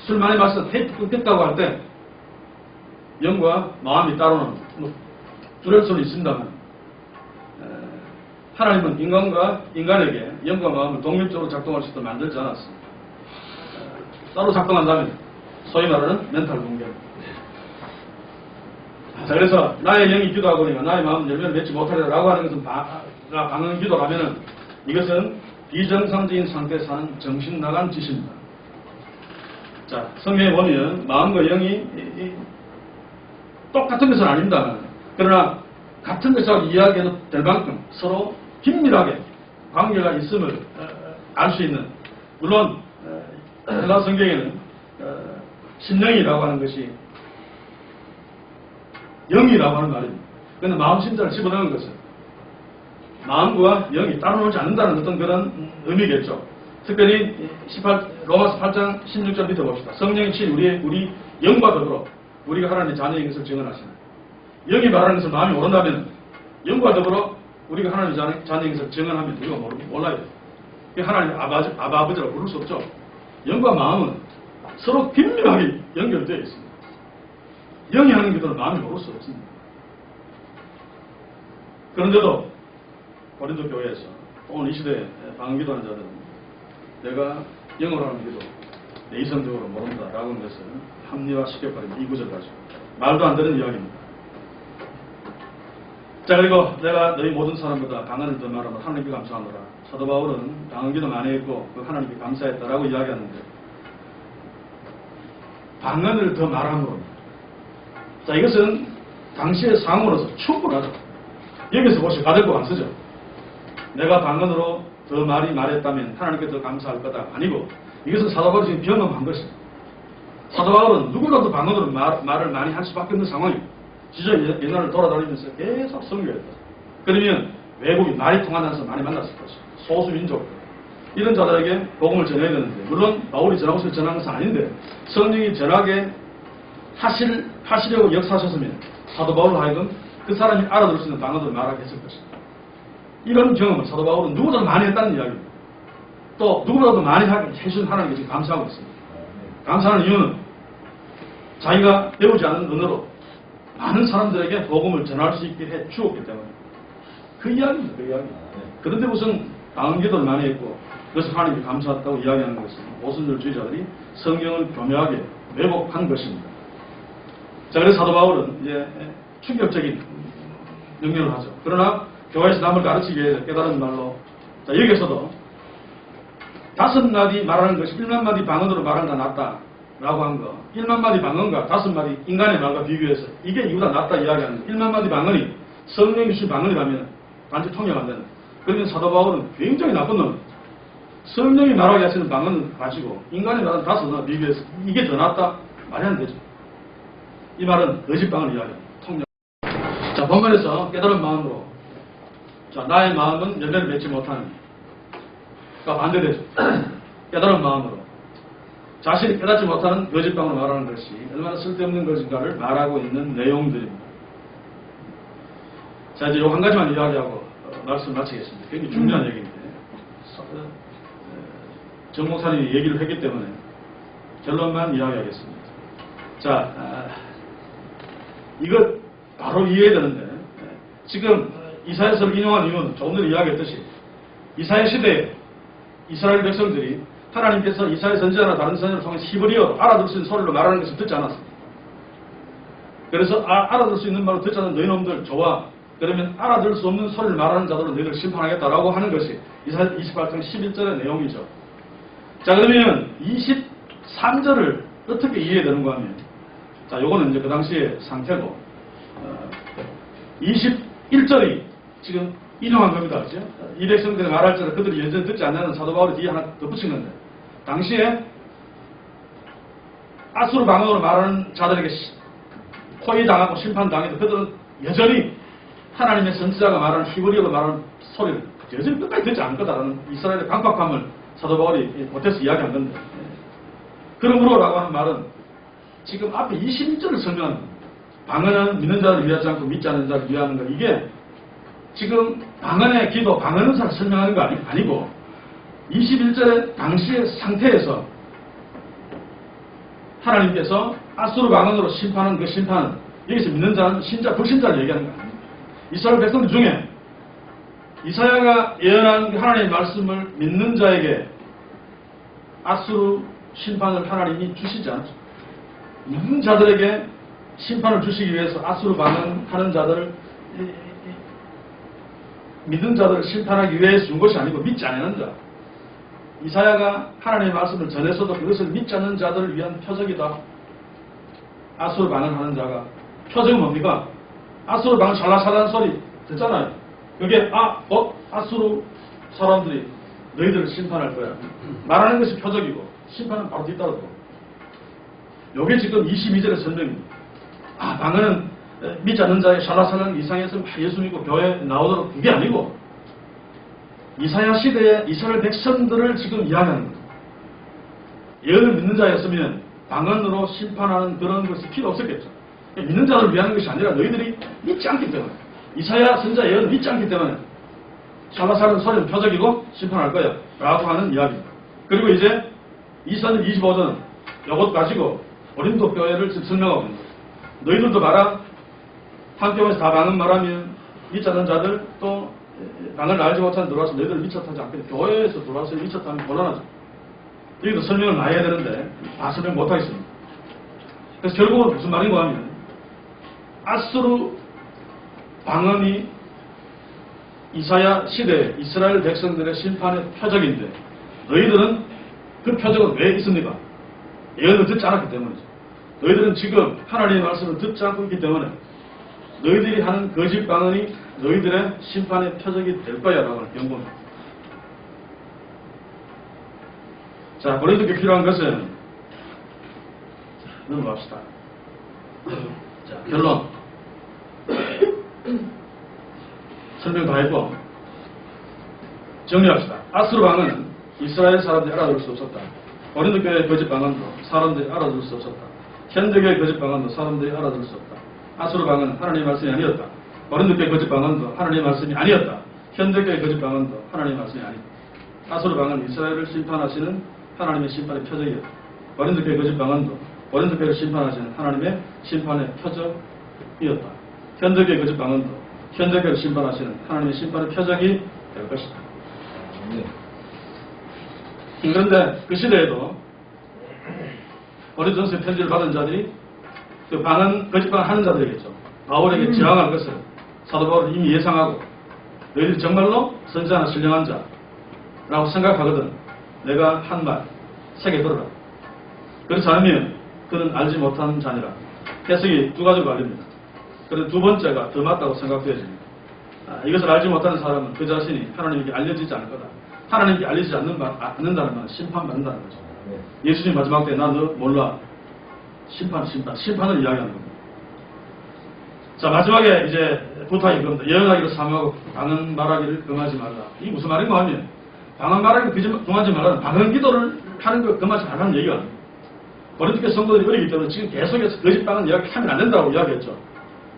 술 많이 마셔서 테이프 끊겼다고 할 때 영과 마음이 따로는 뚜렐 수는 있습니다만 하나님은 인간에게 영과 마음을 독립적으로 작동할 수 있도록 만들지 않았습니다. 따로 작동한다면 소위 말하는 멘탈 붕괴. 자, 그래서 나의 영이 기도하고 보니까 나의 마음은 열매를 맺지 못하리라고 하는 것은 방언 기도라면은 이것은 비정상적인 상태에 사는 정신 나간 짓입니다. 자, 성경에 보면 마음과 영이 똑같은 것은 아닙니다. 그러나 같은 것을 이야기해도 될 만큼 서로 긴밀하게 관계가 있음을 알 수 있는, 물론 헬라 성경에는 심령이라고 하는 것이 영이라고 하는 말입니다. 그런데 마음 심장을 집어넣은 것은 마음과 영이 따로 놀지 않는다는 어떤 그런 의미겠죠. 특별히 로마서 8장 16절 밑에 봅시다. 성령이 친 우리 영과 더불어 우리가 하나님의 자녀인 것을 증언하시나. 영이 말하는 것을 마음이 모른다면 영과 더불어 우리가 하나님의 자녀인 것을 증언하면 우리가 몰라요. 하나님 아버지라고 부를 수 없죠. 영과 마음은 서로 긴밀하게 연결되어 있습니다. 영이 하는 기도는 마음이 모를 수 없습니다. 그런데도 고린도 교회에서 오늘 이 시대에 방언 기도하는 자들은 내가 영어로 하는 기도 내 이성적으로 모른다라고 하는 것을 합리화시켜버리는 이 구절 가지고 말도 안 되는 이야기입니다. 자, 그리고 내가 너희 모든 사람보다 방언을 더 말하면 하나님께 감사하노라. 사도 바울은 방언 기도 많이 했고 그 하나님께 감사했다라고 이야기하는데 방언을 더 말함으로입니다. 자, 이것은 당시의 상으로서 충분하죠. 여기서 보시오. 가정법 안 쓰죠. 내가 방언으로 더 말했다면 하나님께 더 감사할 거다. 아니고 이것은 사도 바울이 지금 경험한 것입니다. 사도 바울은 누구라도 방언으로 말을 많이 할 수밖에 없는 상황이에요. 지저 옛날을 돌아다니면서 계속 설교했다. 그러면 외국인, 말이 통하는 사람 많이 만났을 것이고 소수민족 이런 자들에게 복음을 전해야 되는데 물론 바울이 전하고 싶어 전한 것은 아닌데 성령이 전하게 하시려고 역사하셨으면 사도 바울로 하여금 그 사람이 알아들을 수 있는 단어들을 말하게 했을 것입니다. 이런 경험을 사도 바울은 누구보다도 많이 했다는 이야기입니다. 또 누구보다도 많이 해준 하나님께 지금 감사하고 있습니다. 감사하는 이유는 자기가 배우지 않은 언어로 많은 사람들에게 복음을 전할 수 있게 해 주었기 때문에 그 이야기입니다. 그 이야기. 그런데 무슨 방언 기도를 많이 했고 그래서 하나님께 감사했다고 이야기하는 것은 오순절주의자들이 성경을 교묘하게 왜곡한 것입니다. 자, 그래서 사도 바울은 이제 충격적인 명령을 하죠. 그러나 교회에서 남을 가르치기 위해 깨달은 말로 자, 여기에서도 5마디 말하는 것이 1만 마디 방언으로 말하는 게 낫다 라고 한 거 1만 마디 방언과 5마디 인간의 말과 비교해서 이게 이보다 낫다 이야기하는 거 1만 마디 방언이 성령이 주신 방언이라면 단지 통역 안 되는 그러면 사도 바울은 굉장히 나쁜 놈 성령이 말하게 하시는 방언을 가지고 인간이 말하는 5나 비교해서 이게 더 낫다 말이 안 되죠. 이 말은 거짓 방언을 이야기합니다. 통역. 자, 본문에서 깨달은 마음으로 자, 나의 마음은 열매를 맺지 못하는 가 반대되죠. 깨달은 마음으로 자신이 깨닫지 못하는 거짓 방언을 말하는 것이 얼마나 쓸데없는 것인가를 말하고 있는 내용들입니다. 자, 이제 요 한 가지만 이야기하고 말씀을 마치겠습니다. 굉장히 중요한 얘기인데 정 목사님이 얘기를 했기 때문에 결론만 이야기하겠습니다. 자, 이거 바로 이해해야 되는데 지금 이사야서를 인용한 이유는 조금 전에 이야기했듯이 이사야 시대에 이스라엘 백성들이 하나님께서 이사야 선지자나 다른 선지자를 통해 히브리어 알아들 수 있는 소리로 말하는 것을 듣지 않았습니다. 그래서 알아들 수 있는 말로 듣지 않는 너희놈들 좋아. 그러면 알아들 수 없는 소리를 말하는 자들로 너희를 심판하겠다라고 하는 것이 이사야 28장 11절의 내용이죠. 자, 그러면 23절을 어떻게 이해해야 되는가 하면 자, 요거는 이제 그 당시의 상태고 21절이 지금 인용한 겁니다. 그죠? 이 백성들이 말할 때는 그들이 여전히 듣지 않는 사도 바울이 뒤에 하나 덧붙인 건데 당시에 아수르 방언으로 말하는 자들에게 포위당하고 심판당해도 그들은 여전히 하나님의 선지자가 말하는 히브리어로 말하는 소리를 여전히 끝까지 듣지 않을 거다라는 이스라엘의 강박함을 사도 바울이 보태서 이야기한 건데 그러므로라고 하는 말은 지금 앞에 21절을 설명하는 방언은 믿는 자를 위하지 않고 믿지 않는 자를 위하는 거 이게 지금 방언의 기도, 방언 은사를 설명하는 거 아니고 21절의 당시의 상태에서 하나님께서 아수르 방언으로 심판한 그 심판은 여기서 믿는 자는 신자, 불신자를 얘기하는 거 아닙니다. 이스라엘 백성들 중에 이사야가 예언한 하나님의 말씀을 믿는 자에게 아수르 심판을 하나님이 주시지 않죠. 믿는 자들에게 심판을 주시기 위해서 아수르 방언하는 자들을 믿는 자들을 심판하기 위해서 준 것이 아니고 믿지 않는 자. 이사야가 하나님의 말씀을 전했어도 그것을 믿지 않는 자들을 위한 표적이다. 아수르 방언하는 자가. 표적은 뭡니까? 아수르 방언 샬라샬라는 소리 듣잖아요. 그게 아수르 사람들이 너희들을 심판할 거야. 말하는 것이 표적이고 심판은 바로 뒤따르고. 요게 지금 22절의 설명입니다. 방언은 믿지 않는 자의 샬라샬라는 이상해서 예수 믿고 교회에 나오도록 그게 아니고 이사야 시대에 이스라엘 백성들을 지금 이야기하는 거예요. 예언을 믿는 자였으면 방언으로 심판하는 그런 것이 필요 없었겠죠. 믿는 자를 위하는 것이 아니라 너희들이 믿지 않기 때문에 이사야 선지자 예언을 믿지 않기 때문에 샬라샬라는 소리는 표적이고 심판할 거야 라고 하는 이야기입니다. 그리고 이제 24절 25절 이것 가지고 고린도 교회를 지금 설명하고 있는 거예요. 너희들도 봐라. 한교회에서 다 방언 말하면 믿지 않는 자들 또 방언을 알지 못하는 들어와서 너희들 미쳤다지 않겠냐. 교회에서 들어와서 미쳤다면 곤란하죠. 여기도 설명을 많이 해야 되는데 다 설명 못하겠습니다. 그래서 결국은 무슨 말인가 하면 아수르 방언이 이사야 시대에 이스라엘 백성들의 심판의 표적인데 너희들은 그 표적은 왜 있습니까? 예언을 듣지 않았기 때문이죠. 너희들은 지금 하나님의 말씀을 듣지 않고 있기 때문에 너희들이 하는 거짓 방언이 너희들의 심판의 표적이 될 거야 라고 하는 경고입니다. 자, 고린도께 필요한 것은 넘어갑시다. 자, 결론 설명 다 했고 정리합시다. 아수르 방언은 이스라엘 사람들이 알아들을 수 없었다. 고린도 교회의 거짓 방언도 사람들이 알아들을 수 없었다. 현대교회의 거짓 방언도 사람들이 알아들을 수 없다. 아수르 방언은 하나님의 말씀이 아니었다. 고린도 교회의 거짓 방언도 하나님의 말씀이 아니었다. 현대교회의 거짓 방언도 하나님의 말씀이 아니다. 아수르 방언은 이스라엘을 심판하시는 하나님의 심판의 표적이었다. 고린도 교회의 거짓 방언도 고린도 교회를 심판하시는 하나님의 심판의 표적이었다. 현대교회의 거짓 방언도 현대교회를 심판하시는 하나님의 심판의 표적이 될 것이다. 그런데 그 시대에도 고린도전서의 편지를 받은 자들이 그 방언, 거짓 방언 하는 자들이겠죠. 바울에게 저항할 것을 사도 바울은 이미 예상하고 너희들이 정말로 선지자나 신령한 자라고 생각하거든 내가 한 말 새겨 들어라. 그렇지 않으면 그는 알지 못하는 자니라. 해석이 두 가지로 갈립니다. 그런데 두 번째가 더 맞다고 생각되어집니다. 이것을 알지 못하는 사람은 그 자신이 하나님에게 알려지지 않을 거다. 하나님께 알려지지 않는다는 말은 심판받는다는 거죠. 예수님 마지막 때 나 너 몰라. 심판을 이야기하는 겁니다. 자, 마지막에 이제 부탁이 그겁니다. 예언하기를 사모하고 방언 말하기를 금하지 말라. 이게 무슨 말인가 하면 방언 말하기를 금하지 말라는 방언 기도를 하는 거 금하지 말라는 얘기가 아닙니다. 고린도 교회 성도들이 어리기 때문에 지금 계속해서 거짓 방언 이야기하면 안 된다고 이야기했죠.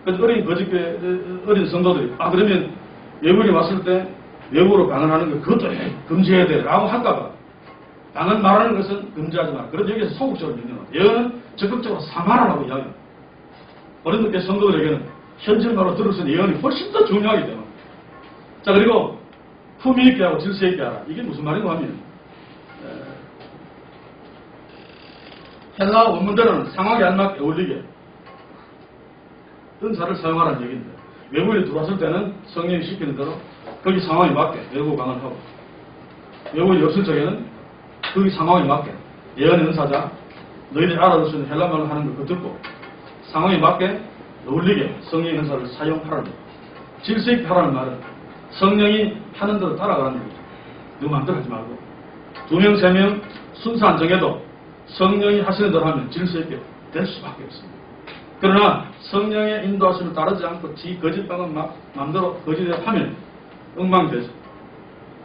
그래서 어린 성도들이 그러면 외국인이 왔을 때 외국어로 방언하는 거 그것도 금지해야 돼 라고 할까봐 방언 말하는 것은 금지하지 마라. 그래서 여기서 소극적으로 명령합니다. 예언은 적극적으로 삼아라라고 이야기합니다. 고린도 교회 성도들에게는 현실말로 들을 수 있는 예언이 훨씬 더 중요하기 때문에. 자, 그리고 품위 있게 하고 질서 있게 하라. 이게 무슨 말인가 하면 헬라 원문대로는 상황에 알맞게 어울리게 은사를 사용하라는 얘기인데 외국인이 들어왔을 때는 성령이 시키는 대로 거기 상황에 맞게 외국어 방언을 하고 외국인이 없을 적에는 거기 상황에 맞게 예언의 은사자 너희들이 알아들 수 있는 헬라말로 하는 거 그거 듣고 상황에 맞게 어울리게 성령의 은사를 사용하라는 거죠. 질서 있게 하라는 말은 성령이 하는 대로 따라가라는 거죠. 누구 마음대로 하지 말고 2명, 3명 순서 안 정해도 성령이 하시는 대로 하면 질서 있게 될 수밖에 없습니다. 그러나 성령의 인도하심을 따르지 않고 지 거짓 방언 마음대로 거짓대로 하면 엉망되죠.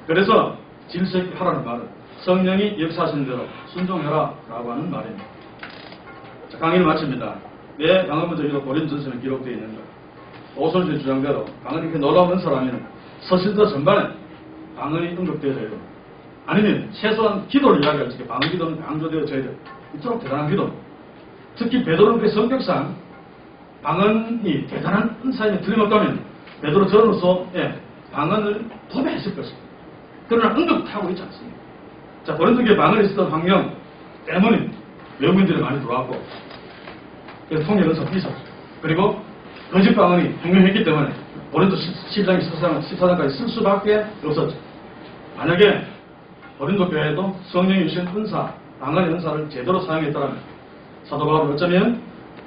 그래서 질서 있게 하라는 말은 성령이 역사하시는 대로 순종해라 라고 하는 말입니다. 자, 강의를 마칩니다. 왜 방언문적으로 고린도전서에 기록되어 있는가? 오선주의 주장대로 방언이 이렇게 놀라운 은사라면 서신서 전반에 방언이 언급되어져야 됩니다. 아니면 최소한 기도를 이야기할 때 방언 기도는 강조되어져야 돼요. 이토록 대단한 기도. 특히 베드로는 그 성격상 방언이 대단한 은사임에 틀림없다면 베드로 전으로서 방언을 도배했을 것입니다. 그러나 언급하고 있지 않습니다. 자, 고린도 교회 방언이 있었던 환경 때문에 외국인들이 많이 들어왔고 그래서 통일 은사가 있었죠. 그리고 거짓 방언이 횡명했기 때문에 고린도 12장, 14장까지 쓸 수밖에 없었죠. 만약에 고린도 교회에도 성령이 주신 은사, 방언의 은사를 제대로 사용했다면 사도 바울은 어쩌면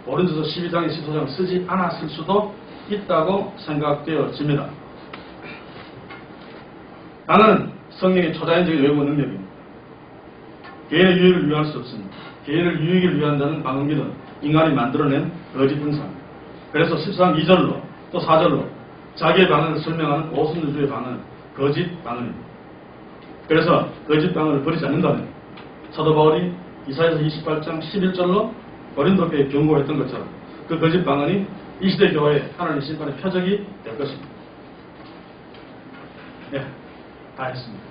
고린도서 12장에 14장을 쓰지 않았을 수도 있다고 생각되어집니다. 방언은 성령의 초자연적인 외부 능력입니다. 개인의 유익을 위할 수 없습니다. 개인의 유익을 위한 자는 방언기는 인간이 만들어낸 거짓 은사입니다. 그래서 14장 2절로 또 4절로 자기의 방언을 설명하는 오순주의 방언은 거짓 방언입니다. 그래서 거짓 방언을 버리지 않는다면 사도 바울이 이사야서 28장 11절로 고린도 교회에 경고했던 것처럼 그 거짓 방언이 이 시대 교회의 하나님 심판의 표적이 될 것입니다. 네, 다 했습니다.